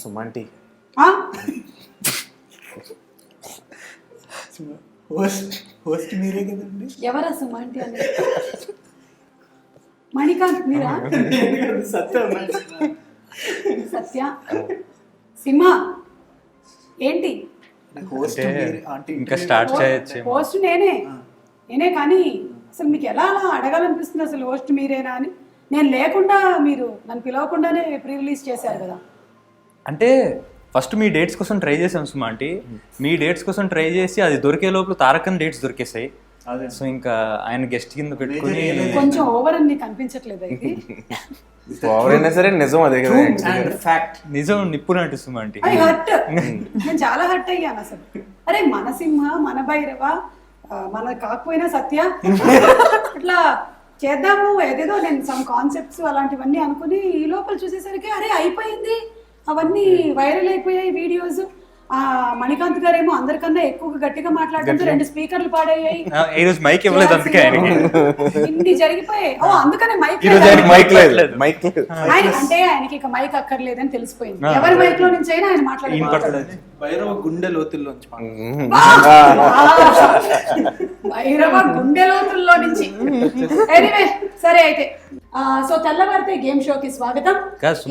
సుమంటి host మీరే కదండి. ఎవరా సుమంటి అని? మణికాంత్ మీరా? సత్య సింహ ఏంటి హోస్ట్ ఇంకా స్టార్ట్ చేయొచ్చు. హోస్ట్ నేనే కానీ అసలు మీకు ఎలా అలా అడగాలనిపిస్తుంది అసలు హోస్ట్ మీరేనా అని? నేను లేకుండా మీరు నన్ను పిలవకుండానే ప్రీ రిలీజ్ చేశారు కదా. అంటే ఫస్ట్ మీ డేట్స్ కోసం ట్రై చేసాం సుమా ఆంటీ. మీ డేట్స్ కోసం ట్రై చేసి అది దొరికే లోపల తారకన్ డేట్స్ దొరికేసాయి. సో ఇంకా ఆయన గెస్ట్ కింద పెట్టుకుని కొంచెం ఓవర్ అని నీకు అనిపించట్లేదు ఇది? ఓవర్ అయినా సరే నిజం అదే కదా. ఫ్యాక్ట్ నిజం నిప్పునంటు సుమా ఆంటీ. ఐ హర్ట్, నేను చాలా హర్ట్ అయ్యాను అసలు. అరే మన సింహ, మన భైరవ, మన కాకపోయినా సత్య అట్లా చేద్దాము ఏదేదో నేను సమ్ కాన్సెప్ట్స్ అలాంటివన్నీ అనుకుని ఈ లోపల చూసేసరికి అరే అయిపోయింది, అవన్నీ వైరల్ అయిపోయాయి వీడియోస్. మణికాంత్ గారేమో అందరికన్నా ఎక్కువ గట్టిగా మాట్లాడుతుంటే 2 స్పీకర్లు పాడయ్యాయి. ఈ రోజు మైక్ ఇవ్వలేదు అందుకే ఇన్ని జరిగిపోయాయి. అందుకనే మైక్ అంటే ఆయనకి ఇక మైక్ అక్కర్లేదని తెలిసిపోయింది. ఎవరి మైక్ లో నుంచి అయినా ఆయన మాట్లాడలేదు. భైరవ గుండె లోతుల్లోంచి భైరవ గుండె లోతుల్లో నుంచి. ఎనీవే సరే అయితే సో తెల్లవారితే గేమ్ షోకి స్వాగతం.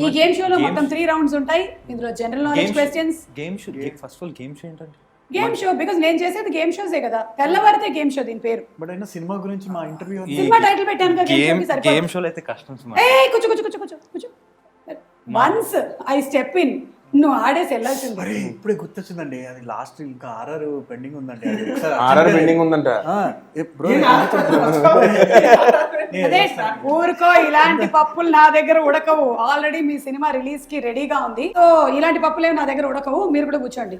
ఈ గేమ్ షోలో మొత్తం 3 రౌండ్స్ ఉంటాయి. ఇందులో general knowledge questions. Game show first of all game show ఏంటంటే గేమ్ షో బికాజ్ నేను చేసేది గేమ్ షోసే కదా. తెల్లవారితే గేమ్ షో దీని పేరు. బట్ అయినా సినిమా గురించి మా ఇంటర్వ్యూ సినిమా టైటిల్ పెట్టాను కదా గేమ్ షోకి. గేమ్ షోలో అయితే కష్టం సుమా. ఏయ్ కూర్చో వన్స్ ఐ స్టెప్ ఇన్ నువ్వు ఆడేసి వెళ్ళాల్సింది. ఇప్పుడే గుర్తొచ్చిందండి, అది లాస్ట్ ఇంకా ఆర్ఆర్ పెండింగ్ ఉందండి. ఆర్ఆర్ పెండింగ్ ఉందంట. అదే ఊరుకో, ఇలాంటి పప్పులు నా దగ్గర ఉడకవు. ఆల్రెడీ మీ సినిమా రిలీజ్ కి రెడీగా ఉంది. సో ఇలాంటి పప్పులేమి నా దగ్గర ఉడకవు. మీరు కూడా కూర్చోండి.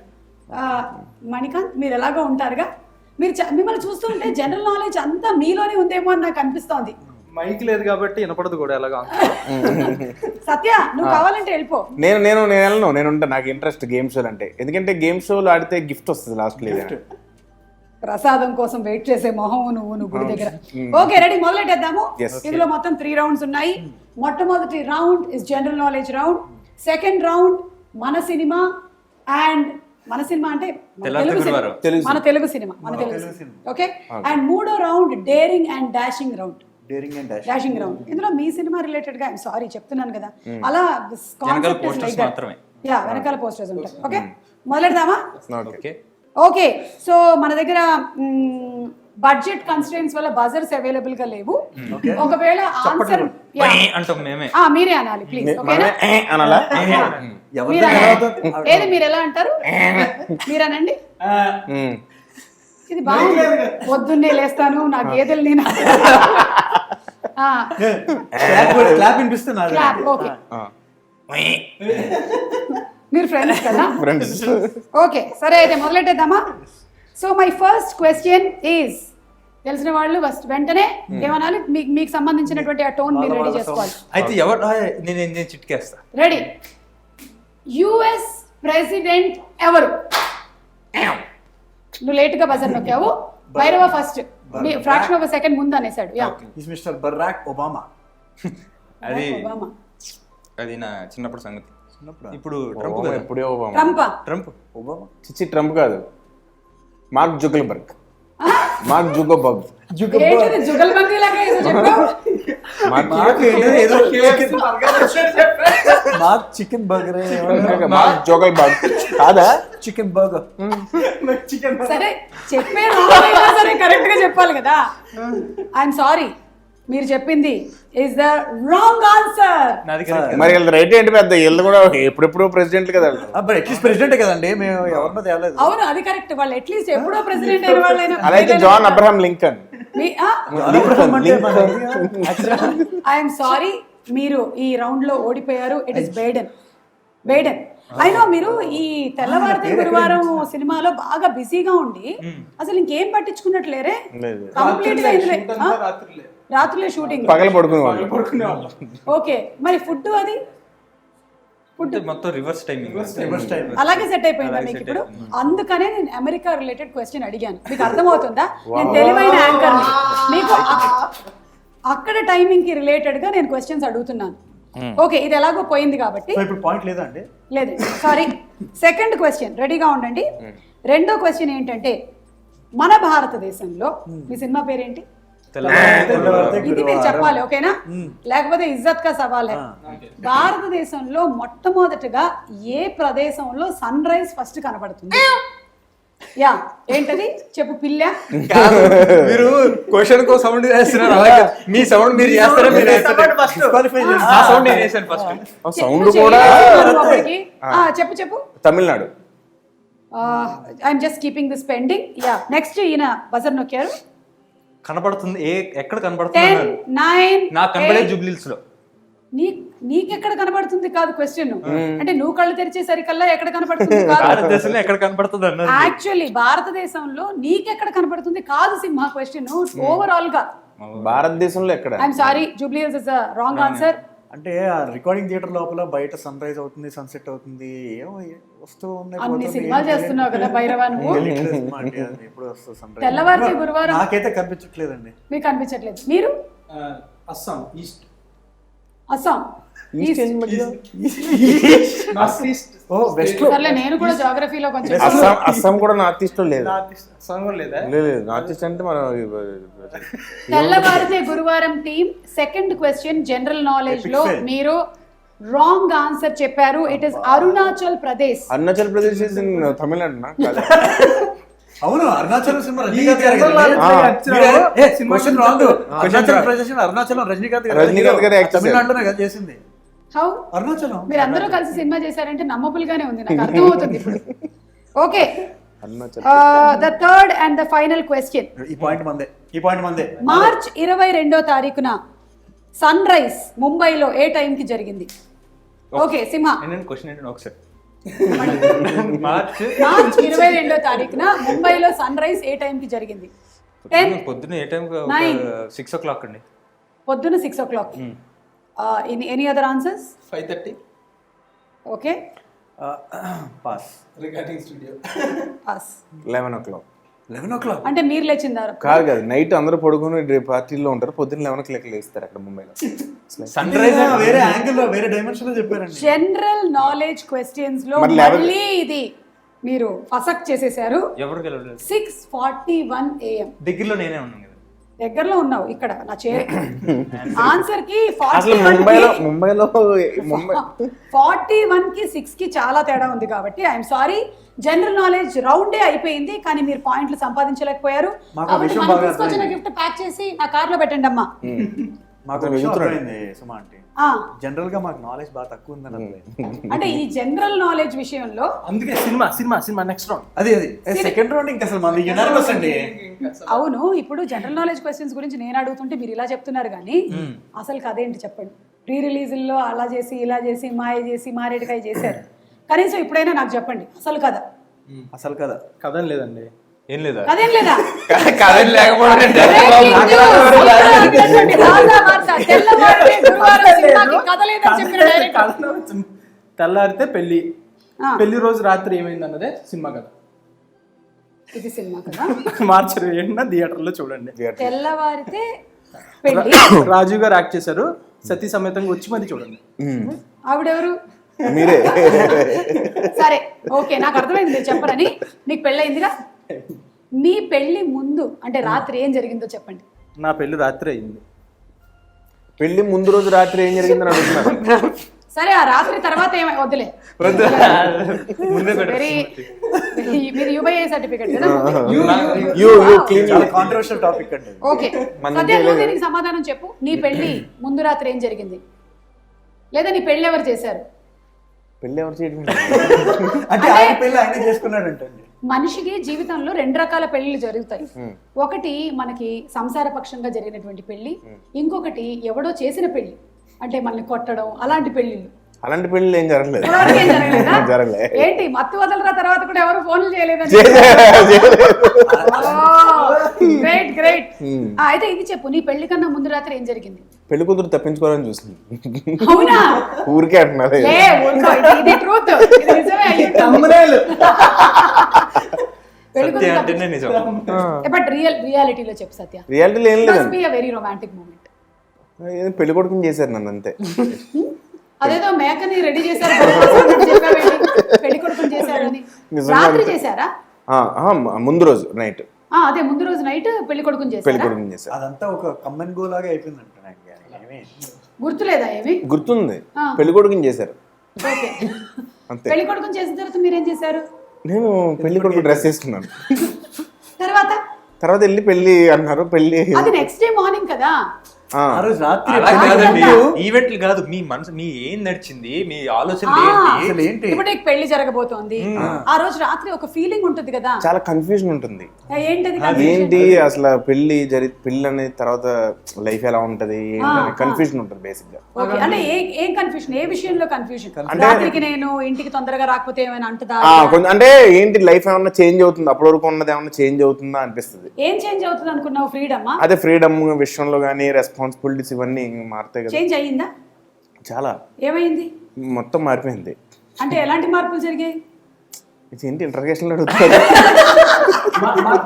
మణికాంత్ మీరు ఎలాగో ఉంటారుగా, మిమ్మల్ని చూస్తుంటే జనరల్ నాలెడ్జ్ అంతా మీలోనే ఉందేమో అని నాకు అనిపిస్తోంది. మైక్ లేదు కాబట్టి వినపడదు కూడా ఎలాగా. సత్య నువ్వు కావాలంటే వెళ్ళిపో. నేను వెళ్ళను, నేను ఉంటా. నాకు ఇంట్రెస్ట్ గేమ్ షోలు అంటే, ఎందుకంటే గేమ్ షోలు ఆడితే గిఫ్ట్ వస్తుంది లాస్ట్ లో. ప్రసాదం కోసం వెయిట్ చేసే మొహం నువ్వు గుడి దగ్గర. ఓకే రెడీ, మొదలెట్టేద్దాము. ఇందులో మొత్తం 3 రౌండ్స్ ఉన్నాయి. మొట్టమొదటి round is general knowledge round. Second round మన సినిమా అండ్ మన సినిమా అంటే మన తెలుగు సినిమా. ఓకే. అండ్ మూడో round daring and dashing round. Dashing round ఇందులో మీ సినిమా రిలేటెడ్ గా సారీ చెప్తున్నాను కదా, అలా వెనకాల పోస్టర్స్ ఉంటాయి. ఓకే మొదలెడదామా? ఓకే సో మన దగ్గర బడ్జెట్ కన్స్ట్రెయిన్స్ వల్ల బజర్స్ అవైలబుల్ గా లేవు. ఒకవేళ ఆన్సర్ మీరే అనాలి ప్లీజ్. ఓకేనా? ఏది మీరు ఎలా అంటారు మీరనండి. ఇది బాగుంది. పొద్దున్నే లేస్తాను నా గేదెలు నేను మీరు ఫ్రెండ్స్ కదా. ఓకే సరే అయితే మొదలెట్టేద్దామా. So my first question is, తెలిసిన వాళ్ళు ఫస్ట్ వెంటనే ఏమనాలి, మీకు సంబంధించినటువంటి ఆ టోన్ మీరు రెడీ చేసుకోవాలి. అయితే ఎవరు నేను చిట్కేస్తా. రెడీ. యుఎస్ ప్రెసిడెంట్ ఎవరు? నువ్వు లేట్ గా బజర్ నొక్కావు. Bhairava first fraction of second ముందు అనేసాడు. Mister Barack Obama. అది నా చిన్నప్పుడు సంగతి. ఇప్పుడు ట్రంప్ ట్రంప్ కాదు, Mark Zuckerberg. Mark Zuckerberg. Mark chicken burger. Mark Zuckerberg కాదా? Chicken burger. సరే చెప్పే సరే కరెక్ట్ గా చెప్పాలి కదా. ఐఎమ్ సారీ, మీరు చెప్పింది ఇస్ ద రాంగ్ ఆన్సర్. మరి రైట్ ఏంటి పెద్ద, వీళ్ళు కూడా ఎప్పుడెప్పుడు ప్రెసిడెంట్ కదా. అట్లీస్ట్ ప్రెసిడెంట్ కదండి, మేము ఎవరినో తేలేదు. అవును అది కరెక్ట్, వాళ్ళు అట్లీస్ట్ ఎప్పుడో ప్రెసిడెంట్ అయిన వాళ్ళైనా. అలాగే John Abraham Lincoln. I'm sorry, మీరు ఈ రౌండ్ లో ఓడిపోయారు. It is Biden. అయినా మీరు ఈ తెల్లవారితే గురువారం సినిమాలో బాగా బిజీగా ఉండి అసలు ఇంకేం పట్టించుకున్నట్లేరే. కంప్లీట్ గా రాత్రులే షూటింగ్, పగలు పడుకునే. ఓకే మరి ఫుడ్ అది మొత్తం రివర్స్ టైమింగ్ అలాగే సెట్ అయిపోయిందా మీకు ఇప్పుడు? అందుకనే నేను అమెరికా రిలేటెడ్ క్వశ్చన్ అడిగాను. మీకు అర్థమవుతుందా? నేను తెలివైన యాంకర్, మీకు అక్కడ టైమింగ్ కి రిలేటెడ్ గా నేను క్వశ్చన్స్ అడుగుతున్నాను. ఓకే ఇది ఎలాగో పోయింది కాబట్టి సో ఇప్పుడు పాయింట్ లేదా అండి? లేదు సారీ. సెకండ్ క్వశ్చన్ రెడీగా ఉండండి. రెండో క్వశ్చన్ ఏంటంటే మన భారతదేశంలో మీ సినిమా పేరేంటి? ఇది మీరు చెప్పాలి ఓకేనా, లేకపోతే ఇజ్జత్ కా సవాలే. భారతదేశంలో మొట్టమొదటిగా ఏ ప్రదేశంలో సన్ రైజ్ ఫస్ట్ కనబడుతుంది? యా ఏంటది చెప్పు పిల్ల. మీరు క్వశ్చన్ కో సౌండ్ చేస్తున్నారు, మీ సౌండ్ మీరు చేస్తారా? మీరు సౌండ్ నేను చేశాను ఫస్ట్. సౌండ్ కూడా చెప్పు చెప్పు. Tamil Nadu. I'm just keeping this pending. Yeah next ఈయన బజర్ నొక్కారు. కనపడుతుంది ఎక్కడ కనపడుతుంది? 10 9 నాకు కనపడే జూబ్లీహిల్స్ లో. నీకెక్కడ కనబడుతుంది కాదు క్వశ్చన్, అంటే నువ్వు కళ్ళు తెరిచేసరికల్లా ఎక్కడ కనబడుతుంది కాదు. భారతదేశంలో ఎక్కడ కనపడుతుంది అన్నారు. యాక్చువల్లీ భారతదేశంలో నీకెక్కడ కనబడుతుంది కాదు సింహ క్వశ్చన్, ఓవరాల్ గా భారతదేశంలో ఎక్కడ? I'm sorry Jubilee Hills is a wrong answer. అంటే ఆ రికార్డింగ్ థియేటర్ లోపల బయట సన్ రైజ్ అవుతుంది, సన్సెట్ అవుతుంది, ఏమో వస్తూ ఉన్నాయి. అన్ని సినిమాలు చేస్తున్నావు కదా భైరవా నువ్వు. ఎప్పుడు వస్తుంది సన్ రైజ్? తెల్లవారితే గురువారం నాకైతే కనిపించట్లేదండి. మీకు కనిపించట్లేదు. మీరు Assam east. Assam east. North east. Oh west లో. సర్లే నేను కూడా జాగ్రఫీలో కొంచెం. అస్సాం కూడా నార్త్ ఈస్ట్ లో లేదు. అస్సాం కూడా లేదా? లేదు నార్త్ ఈస్ట్ అంటే మనం తెల్లవారితే గురువారం team second question general knowledge లో మీరు రాంగ్ ఆన్సర్ చెప్పారు. It is Arunachal Pradesh. Arunachal Pradesh is in Tamil Nadu. అవును అరుణాచలం సినిమా రజనీకాంత్ గారు అరుణాచలం రజనీకాంత్ గారు తమిళనాడులోనే కదా చేసింది. హౌ అరుణాచలం మీరు అందరూ కలిసి సినిమా చేశారంటే నమ్మబుల్ గానే ఉంది, నాకు అర్థమవుతుంది ఇప్పుడు. Okay the third and the final question. ఈ పాయింట్ మందే. మార్చ్ 22వ తారీఖున సన్ రైజ్ ముంబైలో ఏ టైం కి జరిగింది? ఓకే సింహ. క్వశ్చన్ ఏంటంటే ఒకసారి మార్చ్ 22వ తారీఖున ముంబైలో సన్ రైజ్ ఏ టైం కి జరిగింది? పొద్దున్న ఏ టైం? 6 o'clock అండి. పొద్దున్న 6 o'clock. Any other answers? 5:30. Okay pass. Recording studio. Pass. 11 o'clock. 11 o'clock అంటే మీరు లేచిందారు కాదు నైట్ అందరూ పడుకుని పార్టీలో ఉంటారు, పొద్దున్న 11 లేస్తారు అక్కడ ముంబైలో. సన్ రైజ్ వేరే యాంగిల్ లో వేరే డైమెన్షన్ లో చెప్పారండి. జనరల్ నాలెడ్జ్ క్వశ్చన్స్ లో మళ్ళీ ఇది మీరు ఫసక్ చేసేసారు. ఎవరు గెలవలేదు. 6:41 AM. దగ్గరలో నేనే ఉన్నాను కదా. దగ్గరలో ఉన్నావు ఇక్కడ నా చేరు. ఆన్సర్ కి అసలు ముంబైలో 41 కి 6 కి చాలా తేడా ఉంది కాబట్టి ఐఎమ్ సారీ. జనరల్ నాలెడ్జ్ రౌండే అయిపోయింది కానీ మీరు పాయింట్లు సంపాదించలేకపోయారు. తీసుకొచ్చిన గిఫ్ట్ ప్యాక్ చేసి నా కార్ లో పెట్టండి అమ్మా. సుమా అంటే జనరల్ గా మాకు నాలెడ్జ్ బాగా తక్కువ ఉందని. అంటే ఈ జనరల్ నాలెడ్జ్ విషయంలో అందుకే సినిమా నెక్స్ట్ రౌండ్. అది సెకండ్ రౌండ్ ఇంకా అసలు మన యునానిమస్ అండి. అవును ఇప్పుడు జనరల్ నాలెడ్జ్ క్వశ్చన్స్ గురించి నేను అడుగుతుంటే మీరు ఇలా చెప్తున్నారు కానీ అసలు కదేంటి చెప్పండి. ప్రీ రిలీజుల్లో అలా చేసి ఇలా చేసి మాయ చేసి మారేడుకాయ చేశారు. కనీసం ఇప్పుడైనా నాకు చెప్పండి అసలు కదా. అసలు కదా కథం లేదండి. ఏం లేదా? కదేం లేదా? కథం లేకపోవడం తెల్లారితే పెళ్లి రోజు రాత్రి ఏమైంది అన్నదే సినిమా కథ. ఇది సినిమా కదా. మార్చి 27న థియేటర్ లో చూడండి. తెల్లవారితే పెళ్లి. రాజీవ్ గారు యాక్ట్ చేశారు. సతీ సమేతంగా వచ్చి మరి చూడండి. ఆవిడెవరు? మీరే. సరే ఓకే నాకు అర్థమైంది మీరు చెప్పరని. మీకు పెళ్ళయిందిగా. మీ పెళ్లి ముందు అంటే రాత్రి ఏం జరిగిందో చెప్పండి. నా పెళ్లి రాత్రి అయింది. పెళ్లి ముందు రోజు రాత్రి ఏం జరిగిందని అడుగుతున్నారు. సరే ఆ రాత్రి తర్వాత ఏమై వద్దులే. మీరు యూబీఐ సర్టిఫికెట్ కదా. కాంట్రవర్షియల్ టాపిక్ అండి. ఓకే సత్య నువ్వు దీనికి సమాధానం చెప్పు. నీ పెళ్లి ముందు రాత్రి ఏం జరిగింది లేదా నీ పెళ్లి ఎవరు చేశారు? పెళ్లి ఎవరు చేయడం అంటే ఆయన పెళ్లి ఆయన చేసుకున్నాడంటే. మనిషికి జీవితంలో 2 రకాల పెళ్లిళ్ళు జరుగుతాయి. ఒకటి మనకి సంసార పక్షంగా జరిగినటువంటి పెళ్లి, ఇంకొకటి ఎవడో చేసిన పెళ్లి అంటే మనల్ని కొట్టడం అలాంటి పెళ్లిళ్ళు. అలాంటి పెళ్లి ఏం జరగలేదు. జరగలేదు. ఏంటి మత్తు వదలరా తర్వాత కూడా ఎవరు ఫోన్లు చేయలేదని. Great great. అయితే ఇది చెప్పు నీ పెళ్లి కన్నా ముందు రాత్రి ఏం జరిగింది? పెళ్లి కూతురు తప్పించుకోవాలని చూసింది. అవునా? ఊరికే అంటున్నారు. ఇది ట్రూత్. ఇది నిజమే. బట్ రియాలిటీలో చెప్పు సత్య. రియాలిటీలో ఏం లేదు. Very romantic moment. పెళ్లి కొడుకుని చేశారు నన్ను అంతే. అదేదో మేకని రెడీ చేశారు చెప్పావేంటి? పెళ్లి కొడుకుని చేశారని. నిజంగా రాత్రి అంతే. చేశారా? ముందు రోజు నైట్ అదే ముందు రోజు నైట్ పెళ్లి కొడుకుని పెళ్లి చేశారా? కొడుకుని చేశారు. అదంతా ఒక కమ్మన్ గో లాగా అయిపోయిందంట నాకు. ఏమీ గుర్తులేదా ఏమి? గుర్తుంది, ఆ. పెళ్లి కొడుకుని చేశారు ఓకే. అంతే. పెళ్లి కొడుకుని చేసిన తర్వాత మీరేం చేశారు? నేను పెళ్లి కొడుకు డ్రెస్ వేసుకున్నాను. తర్వాత వెళ్ళి పెళ్లి అన్నారు. పెళ్లి అది నెక్స్ట్ డే మార్నింగ్ కదా. ఆ, ఆ రోజు రాత్రి అలా కాదండి, అలా. ఈవెంట్లు కాదు, మీ మనసు మీ ఏం నడిచింది, మీ ఆలోచన ఆ, ఏంటి? అసలు ఏంటి? ఇప్పుడు నీకు పెళ్లి జరగబోతోంది, ఆ రోజు రాత్రి ఒక ఫీలింగ్ ఉంటుంది కదా. చాలా కన్ఫ్యూజన్ ఉంటుంది. ఏంటది confusion? ఏంటి అసలు పెళ్లి అనేది తర్వాత లైఫ్ ఎలా ఉంటది ఏంటని కన్ఫ్యూజన్ ఉంటుంది బేసిక్ గా. ఓకే, అంటే ఏం కన్ఫ్యూషన్, ఏ విషయంలో కన్ఫ్యూషన్? అంటే- రాత్రికి నేను ఇంటికి తొందరగా రాకపోతే ఏమైనా అంటదా? కొంచెం అంటే ఏంటి లైఫ్ ఏమన్నా చేంజ్ అవుతుంది, అప్పటి వరకు ఉన్నది ఏమన్నా చేంజ్ అవుతుందా అనిపిస్తుంది. ఏం చేంజ్ అవుతుంది అనుకున్నావు? ఫ్రీడమ్ అదే ఫ్రీడమ్ విషయంలో కానీ రెస్పాన్సిబిలిటీస్ ఇవన్నీ మారుతాయి కదా. చేంజ్ అయ్యిందా? చాలా ఏమైంది? మొత్తం మారిపోయింది. అంటే ఎలాంటి మార్పులు జరిగాయి? ఇది ఏంటి ఇంటర్గేషన్ అడుగుతారు.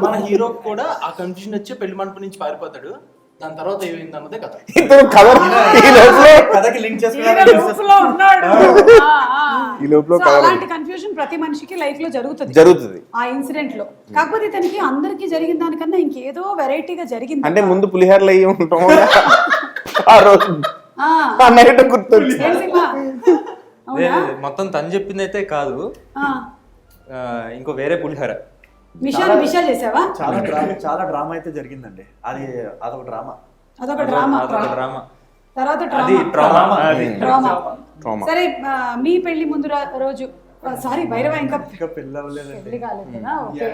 మన హీరో కూడా ఆ కన్ఫ్యూజన్ వచ్చి పెళ్లి మండపం నుంచి పారిపోతాడు. దాని తర్వాత ఏమైంది అన్నదే కథ. ఇప్పుడు కవర్ ఈ లోపల కథకి లింక్ ఈయన చేసుకున్నాను. loop లో ఉన్నాడు. ఈ లోపల So, కవర్ అలాంటి కన్ఫ్యూజన్ ప్రతి మనిషికి లైఫ్ లో జరుగుతుంది జరుగుతుంది. ఆ ఇన్సిడెంట్ లో. కాకపోతే ఇతనికి అందరికి జరిగిన దానికన్నా ఇంకేదో వెరైటీగా జరిగింది. అంటే ముందు పులిహోరలు అయ్యి ఉంటాం ఆ రోజు ఆ, ఆ నైట్ గుర్తొచ్చి ఏం సినిమా? అదే, అవునా? మొత్తం తను చెప్పింది అయితే కాదు, ఆ, ఇంకో వేరే పులిహోర. మిషా చేసావా? చాలా డ్రామా అయితే జరిగిందండి. అదొక డ్రామా. అదొక డ్రామా. అదొక డ్రామా. తర్వాత అది డ్రామా. డ్రామా. Trauma. సరే, మీ పెళ్లి ముందు రోజు, సారీ భైరవ, ఇంకా ఇంకా పెళ్ళి అవ్వలేదండి. పెళ్లి కాలేదు కదా. ఓకే,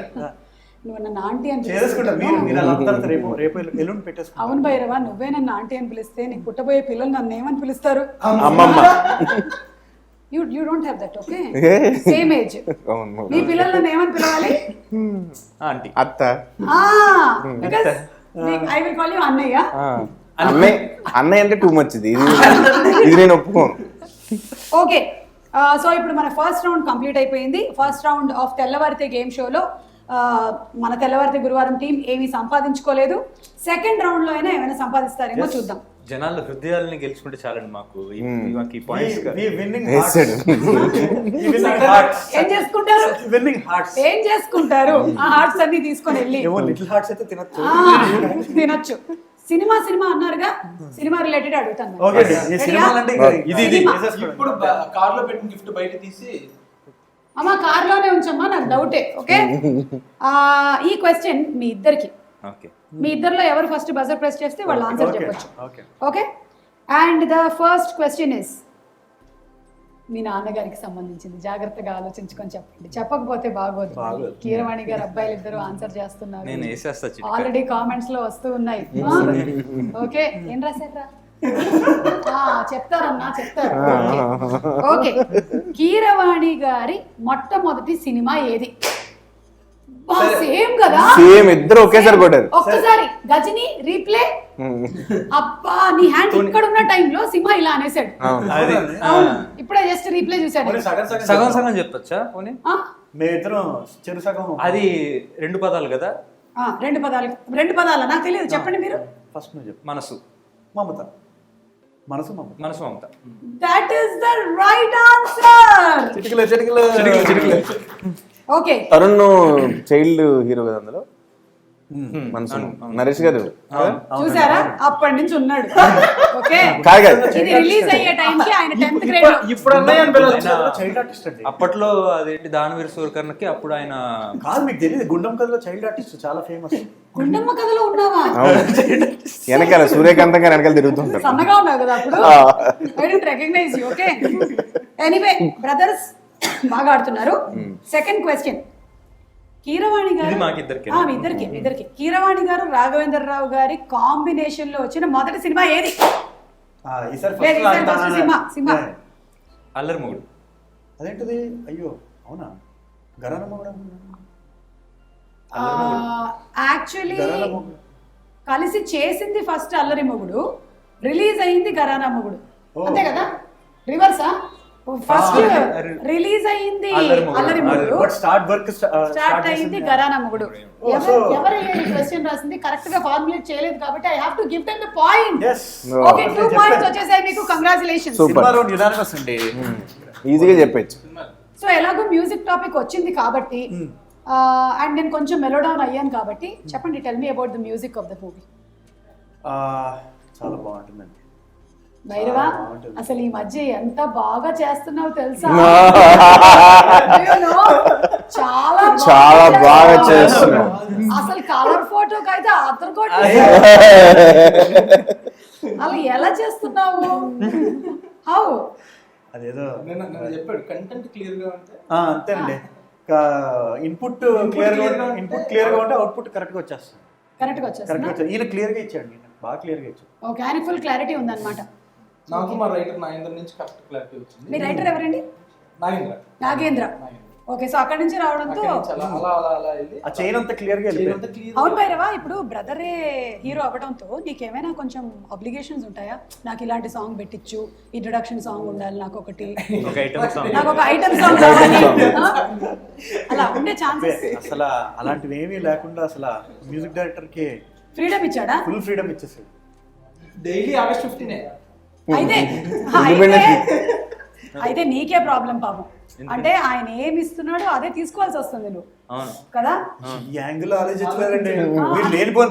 నువ్వు నన్ను ఆంటీ అని చేసుకుంటారు పిలుస్తున్నావు. మీరు అలా అంటారు. రేపు ఎల్లుండి పెట్టేసుకుంటారు. అవును భైరవ, నువ్వే నన్ను ఆంటీ అని పిలిస్తే నీకు పుట్టబోయే పిల్లలు నన్ను ఏమని పిలుస్తారు? అమ్మమ్మ. You don't have that. Okay, A? Same age. అవును. నీ పిల్లలు నన్ను ఏమని పిలవాలి? ఆంటీ. అత్త. Because I will call you అన్నయ్య. అన్నయ్య అంటే టూ మచ్. ఇది నేను ఒప్పుకోను. ఓకే, సో ఇప్పుడు మన ఫస్ట్ రౌండ్ కంప్లీట్ అయిపోయింది. ఫస్ట్ రౌండ్ ఆఫ్ తెల్లవారితే గేమ్ షోలో మన తెల్లవారితే గురువారం టీం ఏమీ సంపాదించుకోలేదు. సెకండ్ రౌండ్ లో అయినా ఏమైనా సంపాదిస్తారేమో చూద్దాం. జనాల హృదయాలని గెలుచుకుంటే చాలండి మాకు ఈ పాయింట్స్. వేసాడు. ఏం చేసుకుంటారు? ఏం చేసుకుంటారు? ఆ హార్ట్స్ అన్ని తీసుకొని వెళ్ళి లిటిల్ హార్ట్స్ అయితే తినచ్చు. తినొచ్చు. సినిమా అన్నారుగా, సినిమా రిలేటెడ్ అడుగుతాను. ఓకే, ఈ సినిమాలంటే ఇది సినిమా. ఇప్పుడు కార్ లో పెట్టిన గిఫ్ట్ బయట తీసి అమ్మా కార్లోనే ఉంచమ్మా, నాకు డౌటే. ఓకే, ఈ క్వశ్చన్ మీ ఇద్దరికి. ఓకే, మీ ఇద్దరిలో ఎవరు ఫస్ట్ బజర్ ప్రెస్ చేస్తే వాళ్ళు ఆన్సర్ చెప్పొచ్చు. Okay. Okay, and the first question is మీ నాన్నగారికి సంబంధించింది. జాగ్రత్తగా ఆలోచించుకొని చెప్పండి, చెప్పకపోతే బాగోదు. కీరవాణి గారు అబ్బాయిలు ఇద్దరు ఆన్సర్ చేస్తున్నారు. నేను వేసేస్తా చిట్కా. ఆల్రెడీ కామెంట్స్ లో వస్తూ ఉన్నాయి. ఓకే, ఏం రాశారా? చెప్తారన్నా, చెప్తారు. ఓకే, కీరవాణి గారి మొట్టమొదటి సినిమా ఏది? సేమ్ కదా, సేమ్ ఇద్దరు ఒకేసారి కొట్టారు. ఒక్కసారి గజని రీప్లే. అబ్బా, నీ హ్యాండ్ ఇక్కడ ఉన్న టైంలో సింహ ఇలా అనేసాడు. అది అవును, ఇప్పుడే జస్ట్ రీప్లే చూసాడు. సగం సగం చెప్పొచ్చా పోనీ? మేమిద్దరం చెరు సగం. అది 2 పదాలు కదా. 2 పదాలు నాకు తెలియదు, చెప్పండి మీరు. ఫస్ట్ నువ్వు చెప్పు. Manasu. Mamata. Manasu Mamata. That is the right answer. చిటికలు. ఓకే, తరుణ్ చైల్డ్ హీరో కదా అందులో. మనసు నరేష్ గారు చూసారా, అప్పటి నుంచి ఉన్నాడు. ఓకే, కాదు కాదు. ఇది రిలీజ్ అయ్యే టైంకి ఆయన 10th గ్రేడ్ లో. ఇప్పుడు అన్నయ్య అని పిలవచ్చు. చైల్డ్ ఆర్టిస్ట్ అండి. అప్పట్లో అదేంటి దానవీర సూరకర్ణకి అప్పుడు ఆయన కాదు, మీకు తెలియదు, గుండం కథలో చైల్డ్ ఆర్టిస్ట్ చాలా ఫేమస్. గుండమ్మ కథలో ఉన్నావా? వెనకాల సూర్యకాంతం గారు వెనకాల తిరుగుతుంటారు. సన్నగా ఉన్నావు కదా అప్పుడు. I don't recognise you. Okay, anyway brothers బాగా ఆడుతున్నారు. సెకండ్ క్వశ్చన్, కీరవాణి గారు, ఇది మాకిద్దరికే. మీ ఇద్దరికి కీరవాణి గారు రాఘవేంద్రరావు గారి కాంబినేషన్ లో వచ్చిన మొదటి సినిమా ఏది? ఈసారి ఫస్ట్ సినిమా. అల్లరి మొగుడు. అదేంటిది? అయ్యో అవునా, గరాన మొగుడు. యాక్చువల్లీ కలిసి చేసింది ఫస్ట్ అల్లరి మొగుడు, రిలీజ్ అయింది గరానా మొగుడు. అంతే కదా? రివర్సా? ఫస్ట్ రిలీజ్ అయింది అల్లరి మొగుడు, బట్ స్టార్ట్ వర్క్ స్టార్ట్ అయింది గరానా మొగుడు. ఎవరు క్వశ్చన్ రాసింది కరెక్ట్ గా ఫార్ములేట్ చేయలేదు కాబట్టి I have to give them the point. Okay 2 points వచ్చేసాయి మీకు, కంగ్రాచులేషన్స్. సినిమాలో యునానిమస్ అండి, ఈజీగా చెప్పచ్చు. సో ఎలాగో మ్యూజిక్ టాపిక్ వచ్చింది కాబట్టి అండ్ నేను కొంచెం మెలోడౌన్ అయ్యాను కాబట్టి చెప్పండి, tell me about the music of the movie. చాలా బాగుంటుందండి. భైరవా అసలు ఈ మధ్య ఎంత బాగా చేస్తున్నావు తెలుసా? చాలా చాలా బాగా చేస్తున్నావు. అసలు కలర్ ఫోటోకి అయితే అతను అలా ఎలా చేస్తున్నావు? హౌ? అదేదో నేను చెప్పాడు కంటెంట్ క్లియర్ గా ఉంటే అంతేనండి. ఇన్పుట్ క్లియర్ గా ఉంటే అవుట్పుట్ కరెక్ట్ గా వచ్చేస్తుంది. కరెక్ట్ గా వచ్చేస్తుంది. ఈయన క్లియర్ గా ఇచ్చాడు, బాగా క్లియర్ గా ఇచ్చాడు. ఓకే, ఆయన ఫుల్ క్లారిటీ ఉందన్నమాట. నాకు మా రైటర్ నాగేంద్ర నుంచి కరెక్ట్ క్లారిటీ వచ్చింది. మీ రైటర్ ఎవరండి? నాగేంద్ర. ఓకే, సో అక్కడ నుంచి రావడంతో ఆ చైన్ అంతా క్లియర్ గా వెళ్ళిపోయింది. అవును భైరవా, ఇప్పుడు బ్రదరే హీరో అవ్వడంతో నీకేమైనా కొంచెం అబ్లిగేషన్స్ ఉంటాయా? నాకు ఇలాంటి సాంగ్ పెట్టించు, ఇంట్రొడక్షన్ సాంగ్ ఉండాలి, నాకు ఒక ఐటమ్ సాంగ్ కావాలి, అలా ఉండే ఛాన్సెస్? అసలు అలాంటివి ఏమీ లేకుండా అసలు మ్యూజిక్ డైరెక్టర్ కి ఫ్రీడమ్ ఇచ్చాడా? ఫుల్ ఫ్రీడమ్ ఇచ్చేసాడు. డైలీ ఆగస్ట్ 15 అయితే నీకే ప్రాబ్లం పాపం. అంటే ఆయన ఏమి ఇస్తున్నాడో అదే తీసుకోవాల్సి వస్తుంది నువ్వు కదా. ఈ యాంగిల్ ఆలోచించలేదండి, మీరు లేనిపోయిన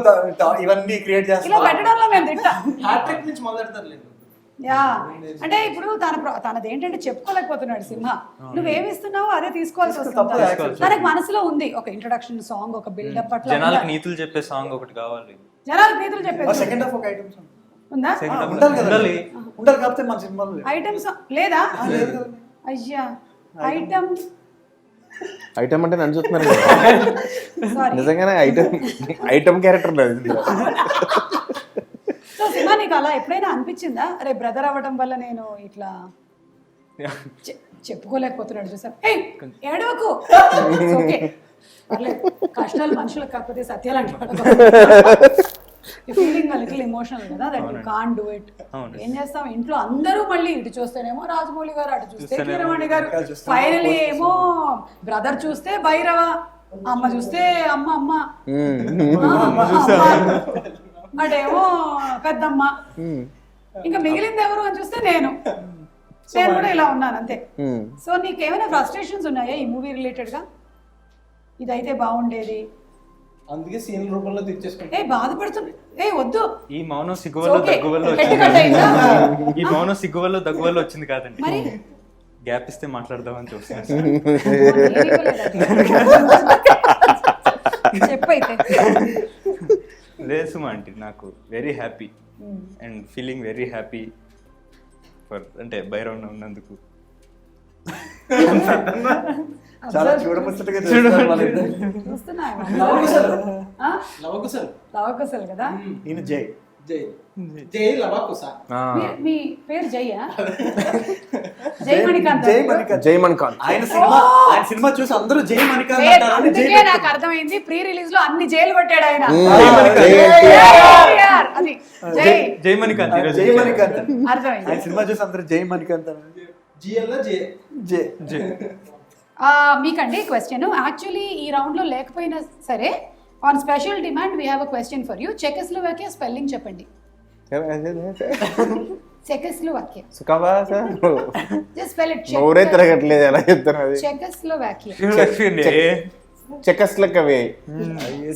ఇవన్నీ క్రియేట్ ఇలా చేస్తారు. పెట్టడంలో మేము తింటా. హ్యాట్రిక్ నుంచి మొదలెడతారు. యా, అంటే ఇప్పుడు తనది ఏంటంటే చెప్పుకోలేకపోతున్నాడు సింహ. నువ్వేమి ఇస్తున్నావో అదే తీసుకోవాల్సి వస్తుంది. తనకు మనసులో ఉంది ఒక ఇంట్రొడక్షన్ సాంగ్, ఒక బిల్డప్, అట్లా జనాలకు నీతులు చెప్పే సాంగ్ ఒకటి కావాలి. జనాలకు నీతులు చెప్పేది సెకండ్ హాఫ్ ఒక ఐటమ్ సాంగ్ ఉందా? ఉండాలి కదా, ఉండాలి కాకపోతే మన సినిమాలో ఐటమ్స్ లేదా? అయ్యా ఐటమ్ అంటే నన్ను చూస్తున్నారు సారీ. నిజంగానే ఐటమ్ క్యారెక్టర్ లేదు. సో సినిమా నీకు అలా ఎప్పుడైనా అనిపించిందా, అరే బ్రదర్ అవ్వడం వల్ల నేను ఇట్లా చెప్పుకోలేకపోతున్నాడు చూసా? ఏడవకు, ఓకే పర్లేదు, కష్టాలు మనుషులకు కాకపోతే సత్యాలు అంటే ఫీలింగ్ లిటిల్ ఎమోషనల్ కదా, that you can't do it. ఏం చేస్తాం, ఇంట్లో అందరూ మళ్ళీ ఇటు చూస్తేనేమో రాజమౌళి గారు, అటు చూస్తే కీరవాణి గారు, ఫైనలీ ఏమో బ్రదర్ చూస్తే భైరవ, అమ్మ చూస్తే అమ్మ అటేమో పెద్దమ్మ, ఇంకా మిగిలింది ఎవరు అని చూస్తే నేను కూడా ఇలా ఉన్నాను అంతే. సో నీకేమైనా ఫ్రస్ట్రేషన్స్ ఉన్నాయా ఈ మూవీ రిలేటెడ్ గా? ఇదైతే బాగుండేది, అందుకే సీన్ రూపంలో తెచ్చేసుకుంటా. బాధపడుతుంది, వద్దు. ఈ మౌనం సిగ్గు వల్ల దగ్గు వల్ల వచ్చింది. ఈ మౌనం సిగ్గు వల్ల దగ్గు వల్ల వచ్చింది కాదండి, మరి గ్యాప్ ఇస్తే మాట్లాడదామని చూస్తున్నాను. చెప్పైతే లేదు సుమా ఆంటీ, నాకు very happy and feeling very happy for అంటే భైరవ్ ఉన్నందుకు. చాలా చూడముచ్చటగా లవకుశల్ కదా. ఈయన జై జై లవకుశ. మీ పేరు జయ్యా? జై మణికాంత్. జై మణికాంత్. ఆయన సినిమా చూసి అందరూ జై మణికాంత్ అంటారు. అందుకే నాకు అర్థమైంది, ప్రీ రిలీజ్ లో అన్ని జైలు కొట్టాడు ఆయన. అది జై మణికాంత్, జై మణికాంత్ అర్థమైంది. ఆయన సినిమా చూసి అందరూ జై మణికాంత్ జై. మీకండి క్వశ్చన్, యాక్చువల్లీ ఈ రౌండ్ లో లేకపోయినా సరే on special demand we have a question for you. Czechoslovakia spelling చెప్పండి. Czechoslovakia just spell it. నోరే తిరగట్లేదు, ఎలా చెప్తున్నారు? Czechoslovakia Czechoslovakia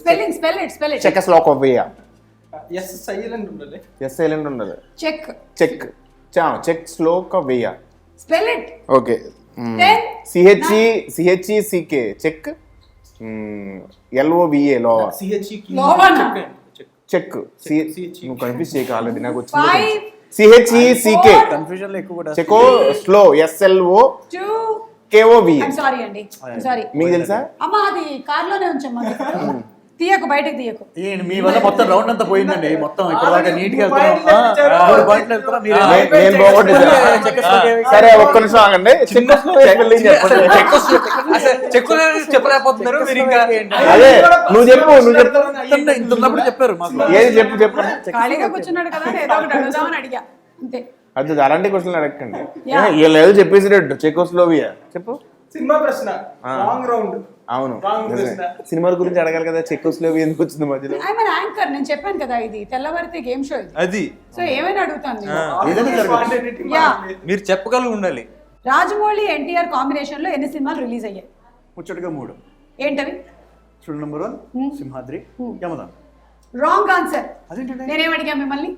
spell it. Czechoslovakia S silent ఉండాలి. ఎస్ సైలెంట్ ఉండాలి. Czechoslovakia spell it. Okay, CHECK check, LOVA lova check. నువ్వు confuse చేయక, already నాకు వచ్చింది. CHECK కన్ఫ్యూజన్ లో ఎక్కువ కూడా చెకో స్లో SLOKOVA. సారీ అండి, సారీ. మీకు తెలుసా? అమ్మా అది కార్లోనే ఉంచమ్మా, తీయకు, బయటకు తీయకు. మీ వల్ల మొత్తం రౌండ్ అంతా పోయిందండి. మొత్తం ఇప్పుడు నీట్ గా సరే, ఒక్క నిమిషం ఆగండి. చెప్పలేకపోతున్నారు మీరు ఇంకా. అదే నువ్వు చెప్పు ఇంత ఉన్నప్పుడు చెప్పారు మాకు. ఏది చెప్పు. ఖాళీగా కూర్చున్నాడు కదా, ఏదో ఒకటి అడుగుదామని అడిగా అంతే. అది అలాంటి క్వశ్చన్ అడగండి. Yeah. వీళ్ళు ఏదో చెప్పేసినట్టు చెకోస్లోవియా చెప్పు. సినిమా ప్రశ్న రాంగ్ రౌండ్. అవును, Wrong ప్రశ్న. సినిమాల గురించి అడగాలి కదా, చెకోస్లోవియా ఎందుకు వచ్చింది మధ్యలో? ఐ మీన్ యాంకర్, నేను చెప్పాను కదా ఇది తెల్లవారితే గేమ్ షో ఇది. అది సో ఏమైనా అడుగుతాను నేను. ఏదైనా జరగచ్చు. యా, మీరు చెప్పగలిగి ఉండాలి. రాజమౌళి ఎన్టీఆర్ కాంబినేషన్ లో ఎన్ని సినిమాలు రిలీజ్ అయ్యాయి? ముచ్చటగా 3. ఏంటవి? చూడు నెంబర్ 1 సింహాద్రి, యమదం. Wrong answer. అదేంటండి? నేనేం అడిగా మిమ్మల్ని,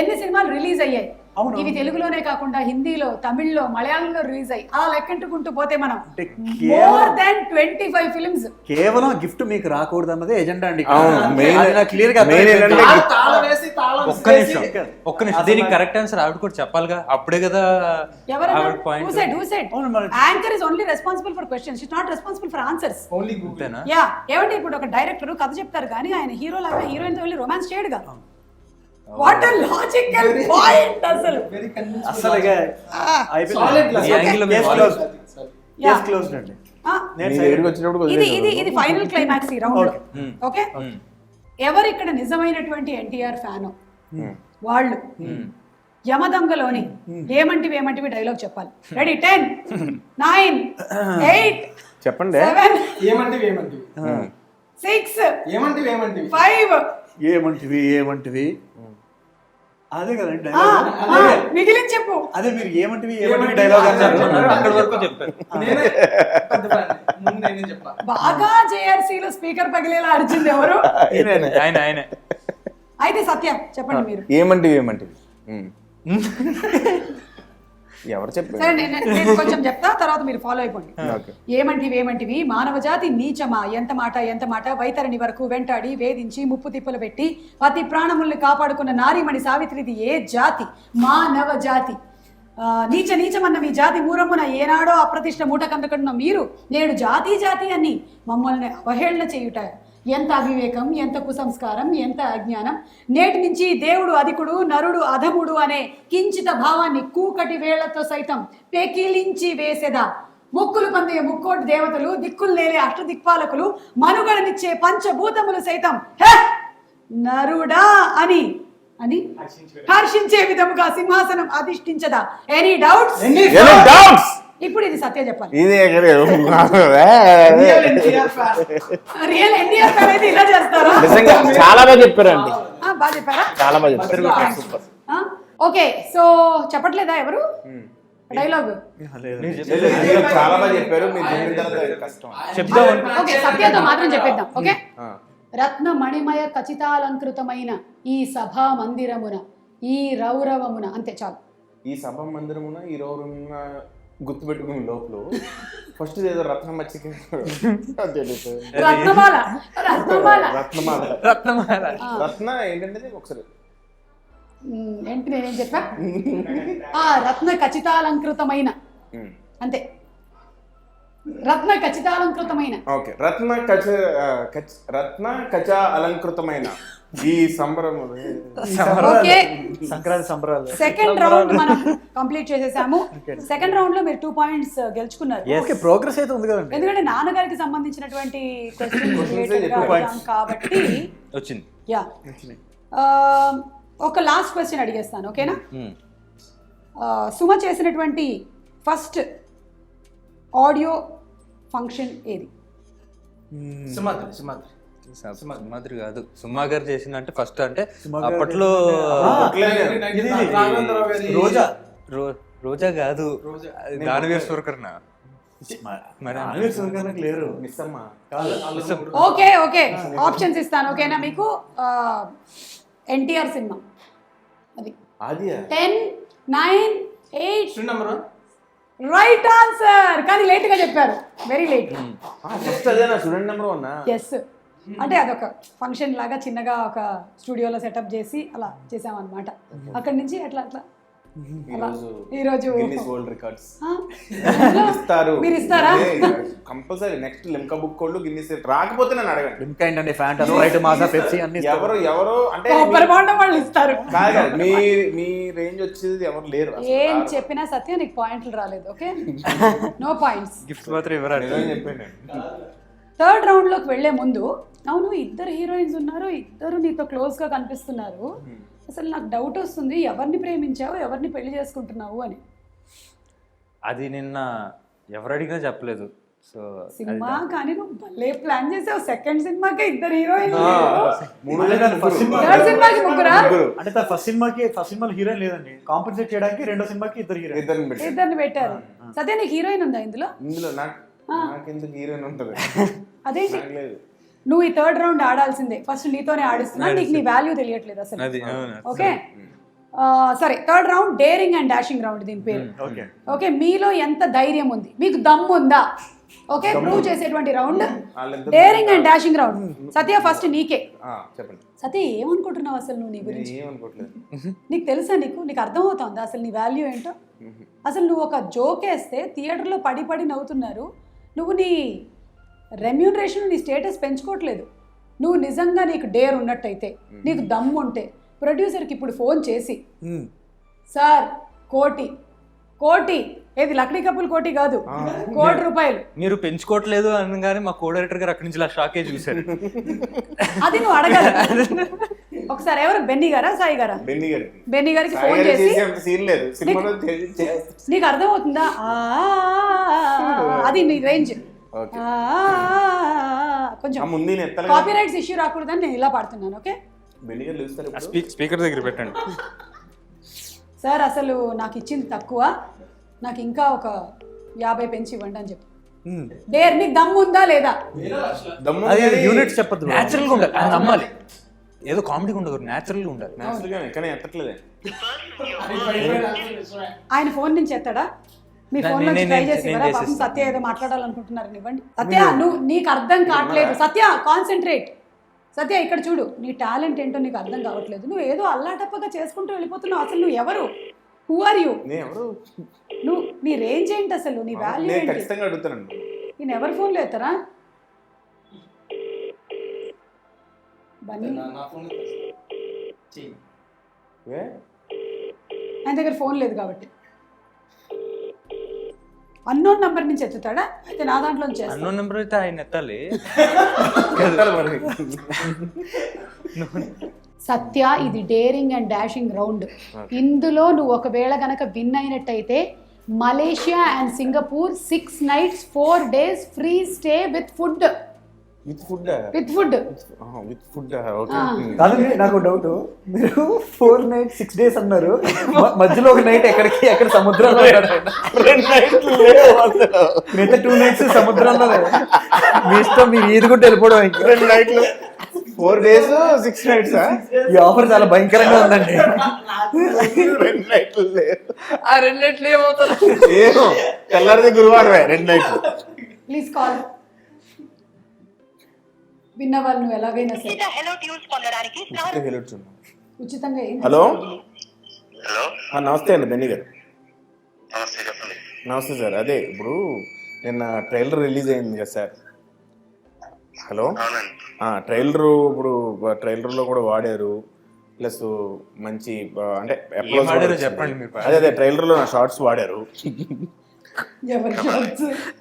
ఎన్ని సినిమాలు రిలీజ్ అయ్యాయి? అవును. ఇవి తెలుగులోనే కాకుండా హిందీలో, తమిళ్లో, మలయాళంలో రిలీజ్ అయ్యి అలా లెక్కంటుకుంటూ పోతే మనం అంటే మోర్ దాన్ 25 ఫిల్మ్స్. కేవలం గిఫ్ట్ మీకు రాకూడదు అన్నదే ఎజెండా అండి. అవును, క్లియర్ గా main ఏంటంటే తాళం వేసి తాళం ఒక్క నిమిషం, ఒక్క నిమిషం. దీనికి కరెక్ట్ ఆన్సర్ ఆవిడ కూడా చెప్పాలిగా, అప్పుడే కదా ఆవిడ పాయింట్. అవును, మరి. Anchor is only responsible for questions, it's not responsible for answers. Only Google. అంతేనా? యా, ఏమంటే ఇప్పుడు ఒక డైరెక్టర్ కథ చెప్తారు కానీ ఆయన హీరో లాగా హీరోయిన్ తో వెళ్ళి రొమాన్స్ చేయడుగా. వాట్ ఎ లాజికల్ పాయింట్ అసలు. వెరీ అసలుగా Solid glass. ఈ యాంగిల్ లో మేము Yeah. క్లోజ్డ్ అండి. ఆ, నేను నీ దగ్గరికి వచ్చినప్పుడు ఇది ఇది ఇది ఫైనల్ క్లైమాక్స్ ఈ రౌండ్ లో. Okay, Hmm. ఎవరు ఇక్కడ నిజమైనటువంటి ఎన్టీఆర్ ఫ్యాన్ వాళ్ళు యమదంగలోని ఏమంటివి డైలాగ్ చెప్పాలి. రెడీ, 10 9 8 చెప్పండి. 7 ఏమంటివి 6 ఏమంటివి 5 ఏమంటివి అదే కదండి ఆ, డైలాగ్. ఆ, మిగిలిన చెప్పు. అదే మీరు ఏమంటివి డైలాగ్ అన్నారు. అక్కడ వరకు చెప్పారు. నేనే పెద్ద fan. ముందు నేనే చెప్పా. బాగా జేఆర్సీలో స్పీకర్ పగిలేలా అరిచింది ఎవరు? ఆయనే అయితే సత్య చెప్పండి మీరు. ఏమంటివి ఎవరు సరే, చెప్పారు? నేను కొంచెం చెప్తా, తర్వాత మీరు ఫాలో అయిపోండి. ఓకే. ఏమంటివి మానవ జాతి నీచమా, ఎంత మాట వైతరణి వరకు వెంటాడి వేధించి ముప్పు తిప్పలు పెట్టి పతి ప్రాణముల్ని కాపాడుకున్న నారీమణి సావిత్రిది ఏ జాతి? మానవ జాతి. నీచమన్న మీ జాతి మూరమున ఏనాడో అప్రతిష్ట మూట కందకడున్న మీరు నేడు జాతి అని మమ్మల్ని అవహేళన చేయుట ఎంత అవివేకం, ఎంత కుసంస్కారం, ఎంత అజ్ఞానం. నేటి నుంచి దేవుడు అధికుడు, నరుడు అధముడు అనే కించిత భావాన్ని కూకటి వేళ్లతో సైతం పెకిలించి వేసేదా. ముక్కులు పందే ముక్కోటి దేవతలు, దిక్కులు నేలే అష్టదిక్పాలకులు, మనుగడనిచ్చే పంచభూతములు సైతం హే నరుడా అని అని హర్షించే విధముగా సింహాసనం అధిష్ఠించదా. Any doubts? ఇప్పుడు ఇది సత్య చెప్పాలి. ఇది రియల్ ఎన్టీఆర్ ఫ్యాన్ అయితే ఇలా చేస్తారా? నిజంగా చాలా బాగా చెప్పారండి, బాగా చెప్పారా? చాలా బాగా చెప్పారు. సూపర్. ఓకే, సో చెప్పట్లేదా ఎవరు డైలాగ్? చాలా బాగా చెప్పారు. మీరు చెప్పిన తర్వాత కష్టం. చెప్దాం. ఓకే, సత్యతో మాత్రం చెప్పేద్దాం. ఓకే, రత్న మణిమయ ఖచ్చితాలంకృతమైన ఈ సభా మందిరమున ఈ రౌరవమున, అంతే చాలు. ఈ సభ మందిరమున ఈ రోజున గుర్తుపెట్టుకునే లోపల ఫస్ట్ ఏదో రత్నం మచ్చిక రత్నమాల రత్న ఏంటంటే ఒకసారి ఏంటి నేనేం చెప్పా? రత్న ఖచ్చితాలంకృతమైన, అంతే. రత్న ఖచ్చితాలంకృతమైన. ఓకే, రత్న కచ అలంకృతమైన ఈ సంబరము. ఓకే, సంక్రాంతి సంబరాలు. సెకండ్ రౌండ్ మనం కంప్లీట్ చేసేసాము. సెకండ్ రౌండ్ లో మీరు 2 పాయింట్స్ గెలుచుకున్నారు. ఓకే, ప్రోగ్రెస్ అయితే ఉంది కదండి. ఎందుకంటే నాన్నగారికి సంబంధించినటువంటి క్వశ్చన్ కాబట్టి వచ్చింది. యా, ఒక లాస్ట్ క్వశ్చన్ అడిగేస్తాను, ఓకేనా? సుమ చేసినటువంటి ఫస్ట్ ఆడియో ఫంక్షన్ ఏది? సుమాద్రి కాదు, సుమా గారు చేసిందంటే ఫస్ట్ అంటే అప్పట్లో రోజా కాదు, దానవీర్ సూరకర్ణ. ఓకే ఓకే, ఆప్షన్స్ ఇస్తాను, ఓకేనా మీకు? ఎన్టీఆర్ సినిమా అది 10 9 8 రైట్ ఆన్సర్. కానీ లేట్ గా చెప్పారు, వెరీ లేట్. ఎస్, అంటే అదొక ఫంక్షన్ లాగా చిన్నగా ఒక స్టూడియోలో సెటప్ చేసి అలా చేసామన్నమాట. అక్కడి నుంచి అట్లా ఈరోజు మీరు ఇస్తారా? Compulsory next Limca book cold Guinness రాకపోతే నన్ను అడగండి. లిమ్కా ఏంటండి, ఫ్యాంటా, స్ప్రైట్, మాజా, పెప్సీ అన్ని ఎవరు అంటే వాళ్ళు ఇస్తారు. మీ రేంజ్ వచ్చేది ఎవరు లేరు. ఏం చెప్పినా సత్యం నీకు పాయింట్లు రాలేదు, ఓకే? No points. గిఫ్ట్ మాత్రం ఇవ్వరాడు. చెప్పండి. థర్డ్ రౌండ్ లోకి వెళ్లే ముందు, అవును ఇద్దరు హీరోయిన్స్ ఉన్నారు, ఇద్దరు నీతో క్లోజ్ గా కనిపిస్తున్నారు, అసలు నాకు డౌట్ వస్తుంది, ఎవరిని ప్రేమించావు, ఎవరిని పెళ్లి చేసుకుంటున్నావు అని. అది నిన్న ఎవరు అడిగినా చెప్పలేదు. సో సినిమా కానీ నువ్వు భలే ప్లాన్ చేసావు. సెకండ్ సినిమాకి 2 హీరోయిన్, ఫస్ట్ సినిమా థర్డ్ సినిమాకి 3. అంటే తన ఫస్ట్ సినిమాలో హీరోయిన్ లేదండి, కాంపెన్సేట్ చేయడానికి రెండో సినిమాకి 2 హీరోయిన్. ఇద్దరిని పెట్టారు. సత్య నీకు హీరోయిన్ ఉందా ఇందులో? ఇందులో నాకెందుకు హీరోయిన్ ఉంటుంది? అదేంటి, నాకు లేదు. నువ్వు ఈ 3rd రౌండ్ ఆడాల్సిందే. ఫస్ట్ నీతోనే ఆడిస్తున్నా, నీకు నీ వాల్యూ తెలియట్లేదు అసలు. అది ఓకే సరే, 3rd round daring and dashing round దీని పేరు. ఓకే ఓకే, మీలో ఎంత ధైర్యం ఉంది, మీకు దమ్ము ఉందా, ఓకే ప్రూవ్ చేసేటువంటి round daring and dashing round. Satya first నీకే. చెప్పండి. సత్య ఏమనుకుంటున్నావు అసలు నువ్వు నీ గురించి? ఏమనుకోవట్లేదు. నీకు తెలుసా, నీకు అర్థమవుతుందా అసలు నీ వాల్యూ ఏంటో? అసలు నువ్వు ఒక జోక్ వేస్తే థియేటర్లో పడి పడి నవ్వుతున్నారు. నువ్వు నీ రెమ్యూనరేషన్, నీ స్టేటస్ పెంచుకోవట్లేదు. నువ్వు నిజంగా నీకు డేర్ ఉన్నట్టయితే, నీకు దమ్ము ఉంటే ప్రొడ్యూసర్కి ఇప్పుడు ఫోన్ చేసి, సార్ కోటి ఏది లక్డీ కప్పులు కోటి కాదు, ₹1,00,00,000 మీరు పెంచుకోవట్లేదు అనగానే మా కో డైరెక్టర్ గారు అక్కడి నుంచి ఇలా షాకే చూశారు. అది నువ్వు అడగాలి ఒకసారి. ఎవరు, బెన్నీ గారా సాయి గారా? బెన్నీ గారికి ఫోన్ చేసి, సీన్ లేదు సినిమాలో. నీకు అర్థమవుతుందా అది నీ రేంజ్? కొంచెం కాపీ రైట్స్ ఇష్యూ రాకూడదని నేను ఇలా పాడుతున్నాను. ఓకే, స్పీకర్ దగ్గర పెట్టండి. సార్ అసలు నాకు ఇచ్చింది తక్కువ, నాకు ఇంకా ఒక 50 పెంచి ఇవ్వండి అని చెప్పి. డేర్, నీకు దమ్ము ఉందా లేదా? యూనిట్స్ చెప్పద్దు, న్యాచురల్ గా ఉండాలి, అది నమ్మాలి. ఏదో కామెడీ ఉండదు, న్యాచురల్ గా ఉండాలి. కానీ ఎత్తట్లేదే. ఆయన ఫోన్ నుంచి ఎత్తాడా? మీ ఫోన్ నుంచి ట్రై చేసి ఇవ్వరా? పాపం సత్య ఏదో మాట్లాడాలనుకుంటున్నారు, ఇవ్వండి. సత్య నీకు అర్థం కావట్లేదు. సత్య కాన్సన్ట్రేట్. సత్య ఇక్కడ చూడు, నీ టాలెంట్ ఏంటో నీకు అర్థం కావట్లేదు. నువ్వు ఏదో అల్లాటప్పగా చేసుకుంటూ వెళ్ళిపోతున్నావు. అసలు నువ్వు ఎవరు? Who are you? నువ్వు నీ రేంజ్ ఏంటి అసలు, నీ వాల్యూ ఏంటి? ఖచ్చితంగా అడుగుతానండి. నేను ఎవరి ఫోన్లో ఎత్తారా? ఆయన దగ్గర ఫోన్ లేదు కాబట్టి అన్నోన్ నంబర్ నుంచి ఎత్తుతాడా? అయితే నా దాంట్లో నుంచి అన్నోన్ నంబర్ అయితే ఆయన ఎత్తాలి. సత్య, ఇది డేరింగ్ అండ్ డాషింగ్ రౌండ్. ఇందులో నువ్వు ఒకవేళ గనక విన్ అయినట్టయితే Malaysia and Singapore 6 nights 4 days free stay with food. కాదండి, నాకు డౌట్. మీరు 4 nights 6 days అన్నారు, మధ్యలో ఒక నైట్ ఎక్కడ సముద్రంలో, మిగతా 2 nights సముద్రంలో. మీ ఇష్టం, మీరు ఈదుకుంటూ వెళ్ళిపోవడం. 2 nights 4 days 6 nights. ఈ ఆఫర్ చాలా భయంకరంగా ఉందండి. 2 nights ఆ 2 nights ఏమవుతారు? ఏమో తెల్లారితే గురువారమే 2 nights. Please call. విన్న వాళ్ళు నువ్వు ఎలాగైనా సరే ఉచితంగా. హలో, నమస్తే అండి బెన్నీ గారు. నమస్తే సార్. అదే ఇప్పుడు నిన్న ట్రైలర్ రిలీజ్ అయింది కదా సార్. హలో, ట్రైలరు ఇప్పుడు ట్రైలర్లో కూడా వాడారు, ప్లస్ మంచి అంటే చెప్పండి మీరు. అదే ట్రైలర్లో నా షార్ట్స్ వాడారు.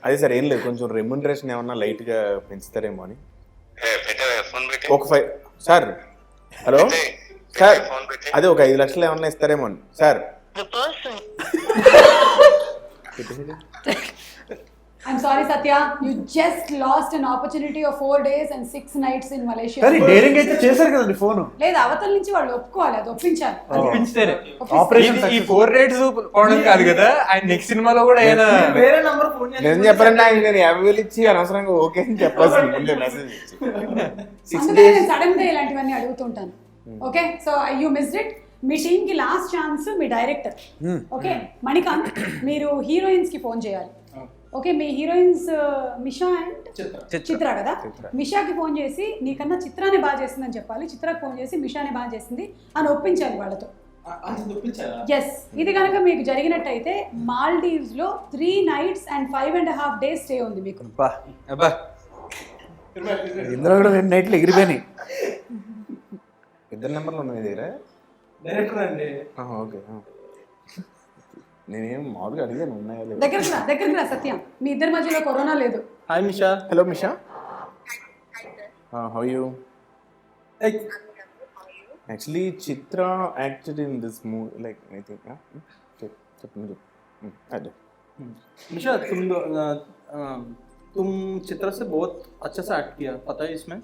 అదే సార్, ఏం లేదు, కొంచెం రెమ్యూనరేషన్ ఏమన్నా లైట్గా పెంచుతారేమో అని. ఒక 5 సార్. హలో సార్, అదే ఒక 5 లక్షలు ఏమన్నా ఇస్తారేమో అని sir. I'm sorry Satya, you just lost an opportunity of 4 days and 6 nights in Malaysia. కానీ డేరింగ్ అయితే చేశారు కదండి ఫోన్. లేదు, అవతల నుంచి వాళ్ళు ఒప్పుకోవాలి, అది ఒప్పించాలి. ఒప్పించితేనే ఈ 4 days పోవడం కాదు కదా. ఆయన నెక్స్ట్ సినిమాలో కూడా ఆయన వేరే నంబర్ ఫోన్ చేసి నేను చెప్పారంటే ఆయన నేను 50,000 ఇచ్చి అనవసరంగా ఓకే అని చెప్పాల్సింది ముందే మెసేజ్ ఇచ్చి. అందుకే నేను సడన్ గా ఇలాంటివన్నీ అడుగుతుంటాను. Okay, so you missed it. మీ టీమ్ కి లాస్ట్ ఛాన్స్ మీ డైరెక్టర్. ఓకే మణికాంత్, మీరు హీరోయిన్స్ కి ఫోన్ చేయాలి. ఓకే, మీ హీరోయిన్స్ మిషా అండ్ చిత్ర కదా. మిషాకి ఫోన్ చేసి నీకన్నా చిత్రానే బాగా చేసిందని చెప్పాలి, చిత్రకు ఫోన్ చేసి మిషానే బాగా చేసింది అని ఒప్పించాలి వాళ్ళతో. ఎస్, ఇది కనుక మీకు జరిగినట్టయితే మాల్దీవ్స్ లో 3 nights and 5.5 days స్టే ఉంది మీకు. ఇందులో కూడా 2 nights ఎగిరిపోయినాయి. 2 నెంబర్లు ఉన్నాయి దగ్గర. డైరెక్టర్ అండి. ఓకే, నేనేం మామూలుగా అడిగాను ఉన్నాయా లేదు. దగ్గరికి రా సత్యం, మీ ఇద్దరి మధ్యలో కరోనా లేదు. Hi Misha. Hello Misha, how you? Actually Chitra acted in this movie like I think చెప్పండి అదే निशा तुम चित्र से बहुत अच्छा से एक्ट किया, पता है इसमें?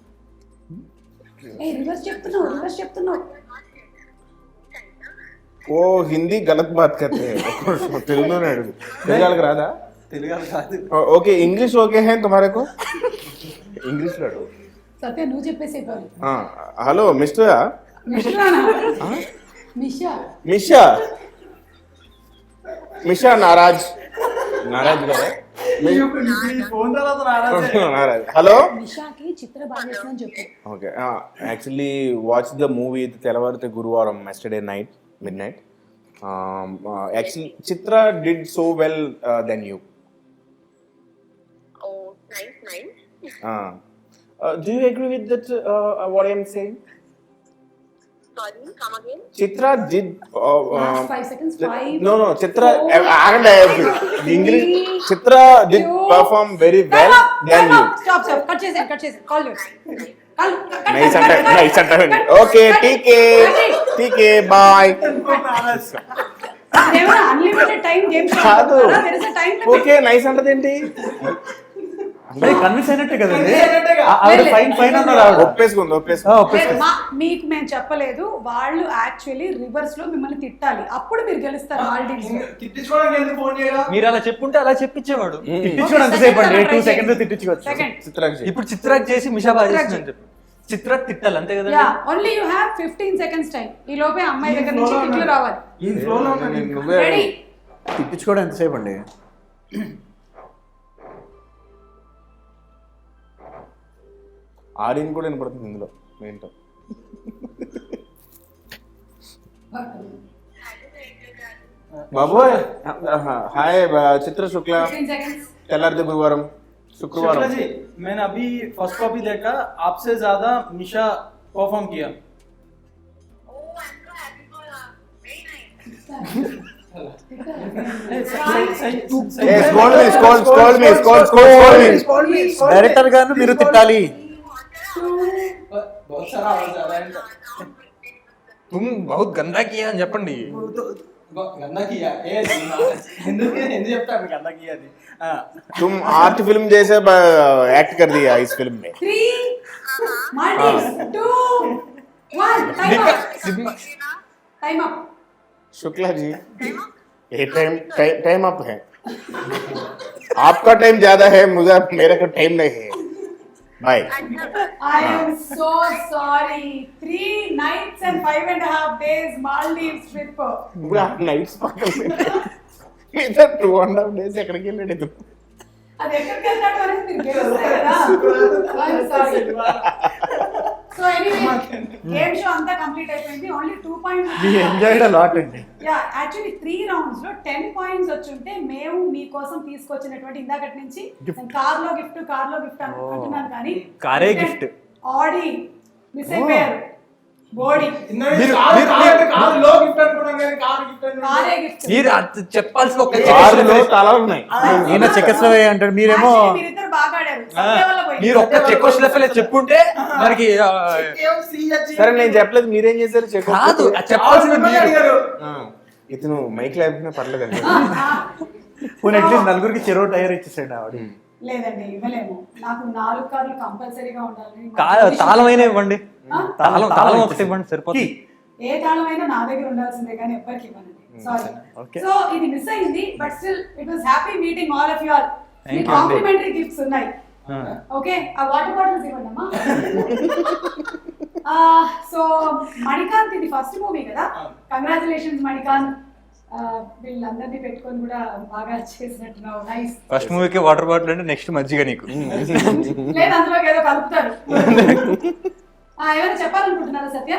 ఏ రివర్స్ చెప్తున్నావు वो हिंदी गलत बात करते हैं तेलुगु में अड़ू तेलुगु राधा తెలుగు కాదు. ओके इंग्लिश ओके है तुम्हारे को इंग्लिश लड़ो సత్య నువ్వు చెప్పేసి हाँ हेलो मिस्टर నిషా मिशा मिशा नाराज नाराज का ఫోన్ తర్వాత నారాజే. नाराज हेलो నిషాకి చిత్ర బాగా చేస్తుందని చెప్పు okay actually watch the movie తెల్లవారితే గురువారం yesterday night midnight actually Chitra did so well then you Oh, nice. Do you agree with that what I'm saying Sorry, come again. Chitra did Last 5 seconds, 5, no Chitra 4, ఆగండి English Chitra did perform very well then you stop cut చేసి call nice అంటే okay టీకే bye unlimited time game కాదు there is a time okay nice అంటే ఏంటి అంటే convince అయినట్టే కదండి ఆవిడ ఫైన్ అన్నారు ఆవిడ ఒప్పేసుకుంది మీకు మేము చెప్పలేదు వాళ్ళు యాక్చువల్లీ రివర్స్ లో మిమ్మల్ని తిట్టాలి అప్పుడు మీరు గెలుస్తారు మాల్డీవ్స్ తిట్టించుకోవడానికి ఎందుకు ఫోన్ చేయరా? మీరు అలా చెప్పుంటే అలా చెప్పించేవాడు. తిట్టించుకోవడం ఎంతసేపు అండి 2 seconds తిట్టించుకోవచ్చు సెకండ్ చిత్రాక్షి ఇప్పుడు చిత్రాక్ చేసి మిషా బాగా చేసిందని చెప్పి చిత్రాక్ తిట్టాలి అంతే కదా. Yeah only you have 15 seconds time ఈ లోపే అమ్మాయి దగ్గర నుంచి తిట్లు రావాలి ఈ ఫ్లోలో ఉన్నాను. నువ్వే రెడీ తిట్టించుకోవడం ఎంతసేపు అండి ఆడియన్ కూడా వినపడుతుంది ఇందులో ఏంటో బాబోయ్ హాయ్ చిత్ర శుక్ల 15 seconds తెల్లారితే గురువారం శుక్రవారం शुक्ला जी, मैंने अभी फर्स्ट कॉपी देखा, आपसे ज्यादा निशा परफॉर्म किया. Oh, I'm so happy for her. Very nice. Hey, scold me. Director గారు మీరు తిట్టాలి बहुत सारा आवाज आ रहा है. तुम बहुत गंदा किया అని చెప్పండి गंदा किया ఎందుకు చెప్తాను गंदा किया అది. तुम आर्ट फिल्म जैसे एक्ट कर दिया इस फिल्म में 3 माल्डीव्स 2 1 टाइम अप शुक्ला जी ये टाइम अप है आपका टाइम ज्यादा है मुझे मेरे को टाइम नहीं है bye I am so sorry 3 nights and 5.5 days Maldives trip पूरा नाइट्स पकड़ इधर 2.5 days ఎక్కడికి వెళ్ళాడు ఇది అది ఎక్కడికి వెళ్తాడు అనేది మీరు గెలుస్తారు కదా I'm sorry so anyway game show అంతా కంప్లీట్ అయిపోయింది only 2 points me enjoyed a lot అండి యా యాక్చువల్లీ 3 రౌండ్స్ లో 10 పాయింట్స్ వచ్చుంటే మేము మీకోసం తీసుకొచ్చినటువంటి ఇందాకటి నుంచి కార్ లో గిఫ్ట్ అంటున్నాను కానీ కారే gift. ఆడి మిస్ అయిపోయారు బోడీ లో గిఫ్ట్ అనుకున్నాను కానీ కార్ గిఫ్ట్ కారే గిఫ్ట్ మీరు అది చెప్పాల్సిన ఒక కారులో తలాలు ఉన్నాయి ఈయన చెక్కస్లవే అంటాడు మీరేమో మీరిద్దరు బాగా ఆడారు సత్య వల్ల పోయింది. మీరు ఒక్క చెక్కోస్లెఫ్లే చెప్పుంటే మనకి సరే నేను చెప్పలేదు మీరేం చేశారు చెక్ కాదు అది చెప్పాల్సింది మీరు. ఇతను మైక్ లేకపోయినా పర్లేదండి పోనీ అట్లీస్ట్ నలుగురికి చెరో టైర్ ఇచ్చేసాడు ఆవిడ లేదండి ఇవ్వలేము నాకు 4 కార్లు కంపల్సరీగా ఉండాలి తాళం అయినా ఇవ్వండి ఆ? తాళం ఒకటి ఇవ్వండి సరిపోతుంది. ఏ తాళం అయినా నా దగ్గర ఉండాల్సిందే కానీ ఎవ్వరికి ఇవ్వనండి సారీ Okay. సో ఇది మిస్ అయింది but still it was happy meeting all of you all me you అండి. కాంప్లిమెంటరీ గిఫ్ట్స్ ఉన్నాయి ఓకే ఆ వాటర్ బాటిల్స్ ఇవ్వండి అమ్మా సో మణికాంత్ ఇది ఫస్ట్ మూవీ కదా కంగ్రాచులేషన్స్ మణికాంత్ వీళ్ళందరినీ పెట్టుకొని కూడా బాగా చేసినట్టున్నావు నైస్ ఫస్ట్ మూవీకి వాటర్ బాటిల్ అంటే నెక్స్ట్ మజ్జిగ నీకు. లేదు అందులోకి ఏదో కలుపుతారు ఏమైనా చెప్పాలనుకుంటున్నారా సత్య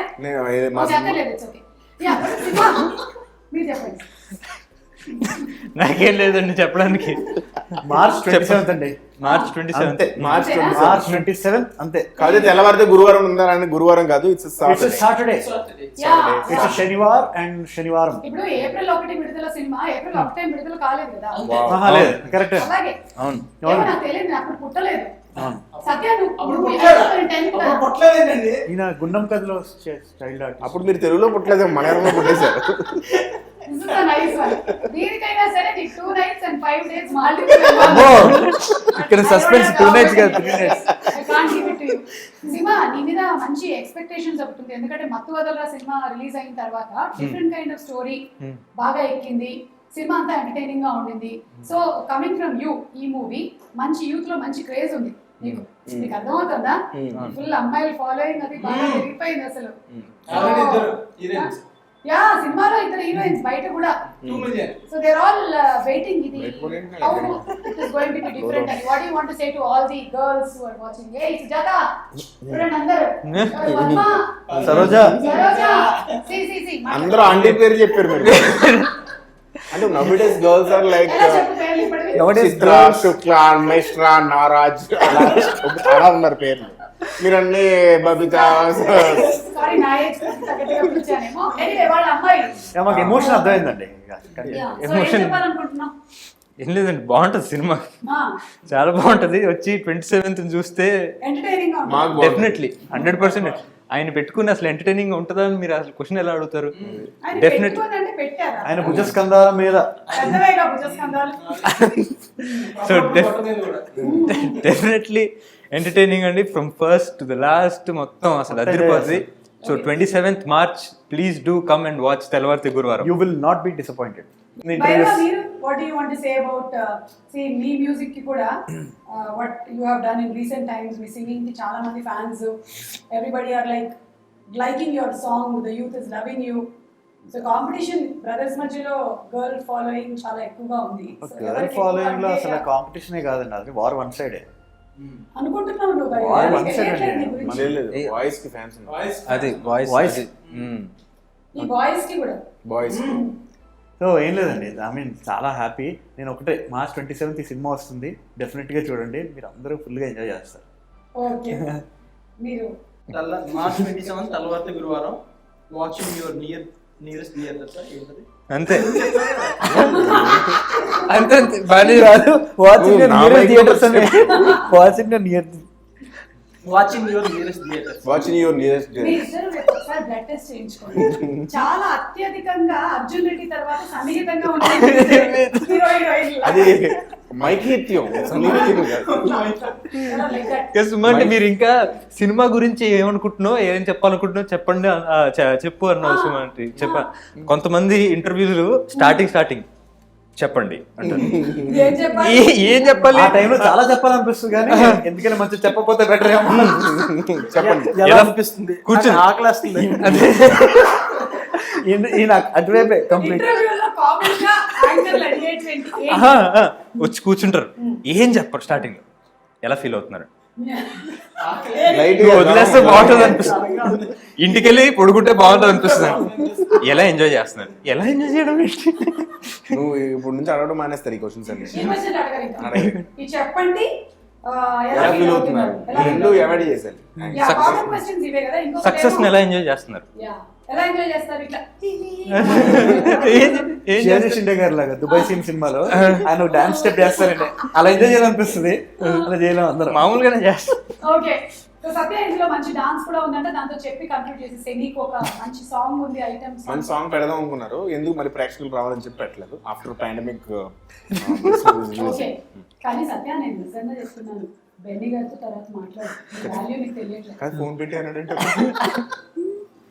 ఓకే అక్కర్లేదు ఇట్స్ ఓకే యా మీరు చెప్పండి నాకేం లేదండి చెప్పడానికి. మార్చ్ 27th అండి మార్చ్ 27. మార్చ్ మార్చ్ 27th అంతే కాదు తెల్లవారితే గురువారం ఉందని గురువారం కాదు it's it's Saturday yeah it's శనివారం అండ్ శనివారం ఇప్పుడు ఏప్రిల్ 1 విడుదల సినిమా ఏప్రిల్ 1 విడుదల కాలేదు కదా లేదు కరెక్ట్ అలాగే అవును ఏమో నాకు తెలియదు నేను అప్పుడు పుట్టలేదు సత్య అప్పుడు నువ్వు పుట్టాడా? tenth అప్పుడు పుట్టలేదేంటండి. ఈయన గుండం కథలో చైల్డ్ ఆర్టిస్ట్. అప్పుడు మీరు తెలుగులో పుట్టలేదు, మలయాళంలో పుట్టేశారు. This is a nice one. దీనికైనా సరే నీకు 2 nights and 5 days ఇక్కడ సస్పెన్స్ 2 nights కాదు 3 nights. సినిమా నీ మీద మంచి ఎక్స్పెక్టేషన్స్ అవుతుంది, ఎందుకంటే మత్తు వదలరా సినిమా రిలీజ్ అయిన తర్వాత డిఫరెంట్ కైండ్ ఆఫ్ స్టోరీ బాగా ఎక్కింది, సినిమా అంతా ఎంటర్టైనింగ్ గా ఉండింది. సో కమింగ్ ఫ్రమ్ యూ, ఈ మూవీ మంచి యూత్ లో మంచి క్రేజ్ ఉంది నీకు, నీకు అర్థమవుతుందా? ఫుల్ అమ్మాయిల ఫాలోయింగ్ అది బాగా పెరిగిపోయింది అసలు. Already ఇద్దరు heroines. యా, సినిమాలో ఇద్దరు హీరోయిన్స్, బయట కూడా 2 million. So they're all waiting. How it is going to be different? And what do you want to say to all the girls who are watching? Hey, Sujata, చూడండి అందరూ. Varma, Saroja. Saroja, see. అందరూ aunty పేరు చెప్పారు మీరు. అంటే నవ్వుడేస్ girls are like ఎలా చెప్పు పేర్లు ఇప్పటివి? చిత్ర, శుక్ల, మైష్ట్ర, నారాజ్ అలా ఉన్నారు పేర్లు. మీరన్నీ బబితా. Sorry, నా ఏజ్ తగ్గట్టుగా పిలిచానేమో. Anyway, వాళ్ళ అమ్మాయి. మాకు ఎమోషన్ అర్థమైందండి. Yeah. So ఏం Emotion. చెప్పాలనుకుంటున్నావు? ఏం లేదండి, బాగుంటుంది సినిమా, మా చాలా బాగుంటుంది. వచ్చి 27th చూస్తే ఎంటర్టైనింగ్ గా మాకు ఉంటుంది. డెఫినెట్లీ 100% ఆయన పెట్టుకుని అసలు ఎంటర్టైనింగ్ ఉంటుందా అని మీరు అసలు క్వశ్చన్ ఎలా అడుగుతారు? ఆయన డెఫినెట్లీ పెట్టుకోనంటే పెట్టారా? ఆయన భుజస్కంధాల మీద పెద్దవేగా భుజస్కంధాలు. సో పొట్ట మీద కూడా. డెఫినెట్లీ ఎంటర్టైనింగ్ అండి, from first to the last మొత్తం అసలు అదిరిపోతుంది. So 27th March, please do come and watch తెల్లవారితే గురువారం. You will not be disappointed. Bhairava, మీరు what do you want to say about see me music కి కూడా what you have done in recent times? Me singing కి చాలా మంది fans, everybody are like liking your song, the youth is loving you. So competition brothers మధ్యలో girl following చాలా ఎక్కువగా ఉంది. So girl ఎవరికి ఫాలోయింగ్ లో ఎక్కువ అసలు అంటే కాంపిటీషనే కాదండి, అది వార్ వన్ సైడే. అనుకుంటున్నావు నువ్వు భయ్యా? Why నీకు one sided తెలియట్లేదు నీ అండి? గురించి. లేదు వాయిస్ కి ఫ్యాన్స్ ఉన్నారు. Voice. అది వాయిస్ Voice. ఈ బాయ్స్ కి కూడా బాయ్స్ సో ఏం లేదండి, ఐ మీన్ చాలా హ్యాపీ. నేను ఒకటే, March 27th ఈ సినిమా వస్తుంది, డెఫినెట్గా చూడండి, మీరు అందరూ ఫుల్గా ఎంజాయ్ చేస్తారు. ఓకే. మీరు March 27 తెల్లవారితే గురువారం. Watching your nearest theatre. Sir ఏంటది? అంతే అంతే బాగా రాదు. వాచింగ్ నా నియర్ mic థియేటర్స్ number అని, watching near. Watching your nearest theatre. Watching your nearest. మీ ఇద్దరు రేపు ఒకసారి బ్లడ్ టెస్ట్ చేయించుకోండి. చాలా అత్యధికంగా అర్జున్ రెడ్డి తర్వాత సన్నిహితంగా ఉన్నాయి హీరోయిన్. అది మైకీత్యం సన్నిహిత్యం కాదు. సుమంటే మీరు ఇంకా సినిమా గురించి ఏమనుకుంటున్నావు, ఏం చెప్పాలనుకుంటున్నావు చెప్పండి, చెప్పు అన్నావు సుమంటి. కొంతమంది ఇంటర్వ్యూలు స్టార్టింగ్ చెప్పండి అంటారు. ఏం చెప్పాలి? ఏం చెప్పాలి? ఆ టైంలో చాలా చెప్పాలనిపిస్తుంది కానీ ఎందుకని మంచిగా చెప్పకపోతే బెటర్ ఏమో. చెప్పండి. ఎలా అనిపిస్తుంది? కూర్చొని. ఆకలేస్తుంది. ఈయన అటువైపే కంప్లీట్. ఇంటర్వ్యూలో కామన్ గా యాంకర్లు అడిగేటువంటి ఏంటి? వచ్చి కూర్చుంటారు, ఏం చెప్పరు స్టార్టింగ్ లో, ఎలా ఫీల్ అవుతున్నారు, లైట్ వదిలేస్తే బాగుంటుంది అనిపిస్తుంది, ఇంటికి వెళ్ళి పడుకుంటే బాగుంటుంది అనిపిస్తుంది, ఎలా ఎంజాయ్ చేస్తున్నారు, ఎలా ఎంజాయ్ చేయడం ఏంటి? నువ్వు ఇప్పుడు నుంచి అడగడం మానేస్తారు ఈ క్వశ్చన్స్ అన్ని. ఈ క్వశ్చన్ అడగరు ఇంకా. ఇది చెప్పండి ఎలా ఫీల్ అవుతున్నారు, ఎలా రెండు అవాయిడ్ చేశారు. Yeah, common questions ఇవే కదా. ఇంకొకటి సక్సెస్ ఏమో- ఎలా ఎంజాయ్ చేస్తున్నారు? Yeah. ఎలా ఎంజాయ్ చేస్తారు ఇట్లా? ఏం షేర్ షిండే గారి లాగా దుబాయ్ సీన్ సినిమాలో ఆయన డాన్స్ స్టెప్ చేస్తారండి, అలా ఎంజాయ్ చేయాలనిపిస్తుంది, అలా చేయలేం అందరం. మామూలుగానే చేస్తారు. ఓకే. సో సత్య ఇందులో మంచి డాన్స్ కూడా ఉందంటే దాంతో చెప్పి కంప్లీట్ చేసేసి నీకు ఒక మంచి సాంగ్ ఉంది, ఐటమ్స్. మంచి సాంగ్ పెడదాం అనుకున్నారు, ఎందుకు మరి ప్రేక్షకులు రావాలని చెప్పి పెట్టలేదు ఆఫ్టర్ పాండమిక్. ఓకే. కానీ సత్య నేను నిజంగా చెప్తున్నాను, బెన్నీ గారితో తర్వాత మాట్లాడు, వాల్యూ నీకు తెలియట్లేదు. ఫోన్ పెట్టి అన్నాడంటే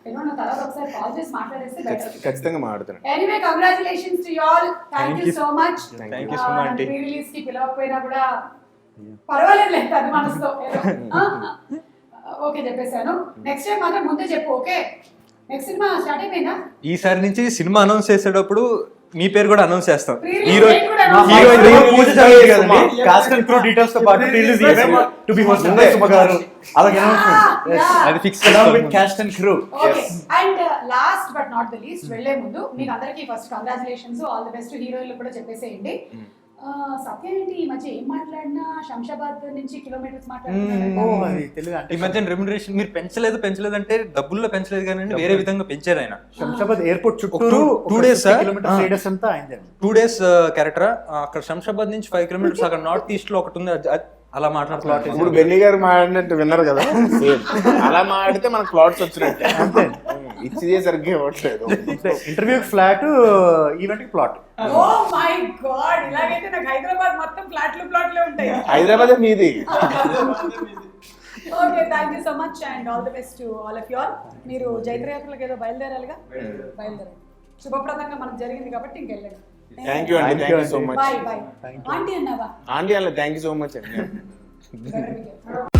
ఏమో నా తర్వాత ఒకసారి కాల్ చేసి మాట్లాడేస్తే బెటర్. ఖచ్చితంగా మాట్లాడుతున్నాను. Anyway congratulations to you all. Thank you so much. Thank you so much, aunty. Pre release కి పిలవకపోయినా కూడా పర్వాలేదు, అది మనసుతో ఓకే చెప్పేశాను. నెక్స్ట్ టైం మాత్రం ముందే చెప్పు. ఓకే, నెక్స్ట్ సినిమా స్టార్ట్ అయిపోయిందా? ఈసారి నుంచి సినిమా అనౌన్స్ చేసేటప్పుడు మీ పేరు కూడా అనౌన్స్ చేస్తాం. Pre-release హీరో date కూడా మా announce హీరో చేస్తాం. పూజ జరుగుతుంది కదండి, కాస్ట్ అండ్ క్రూ డీటెయిల్స్ తో పాటు release event to be hosted by Suma గారు, అలాగే అది fix along with cast and crew. Okay. And last but not the least, వెళ్లే ముందు మీకు అందరికీ first congratulations, all the best. హీరోయిన్లు కూడా చెప్పేసేయండి. సత్య ఏంటి ఈ మధ్య ఏం మాట్లాడినా శంషాబాద్ నుంచి కిలోమీటర్స్ మాట్లాడుతున్నారు. ఓ, అది తెలుగు ఈ అంటే మధ్య రెమ్యునరేషన్ మీరు పెంచలేదు అంటే డబ్బుల్లో పెంచలేదు కానీ వేరే విధంగా పెంచారు ఆయన. శంషాబాద్ ఎయిర్పోర్ట్ చుట్టూ ఒక 2 days, sir. కిలోమీటర్స్ రేడియస్ అంతా అయిందండి. 2 days క్యారెక్టర్ అక్కడ శంషాబాద్ నుంచి 5 kilometers అక్కడ నార్త్ ఈస్ట్ లో ఒకటి ఉంది, అలా మాట్లాడుతున్నారు ఇప్పుడు బెన్నీ గారు మాడినట్టు విన్నారు కదా సేమ్ అలా మాడితే మనకు ప్లాట్స్ వచ్చినట్టే అంతే ఇచ్చి సరిగ్గా ఇవ్వట్లేదు ఇంటర్వ్యూకి ఫ్లాట్ ఈవెంట్కి ప్లాట్. ఓ మై గాడ్, ఇలాగైతే నాకు హైదరాబాద్ మొత్తం ఫ్లాట్లే ఉంటాయి. హైదరాబాద్ మీది. Okay, thank you so much and all the best to all of you all. మీరు జైత్రయాత్రలకు ఏదో బయలుదేరాలిగా, బయలుదేరండి. శుభప్రదంగా మనకు జరిగింది కాబట్టి ఇంకెళ్ళండి. థ్యాంక్ యూ అండి, thank you so much. Bye bye. Aunty అన్నావా? ఆంటీ అలా థ్యాంక్ యూ సో మచ్ అండి. Better be careful.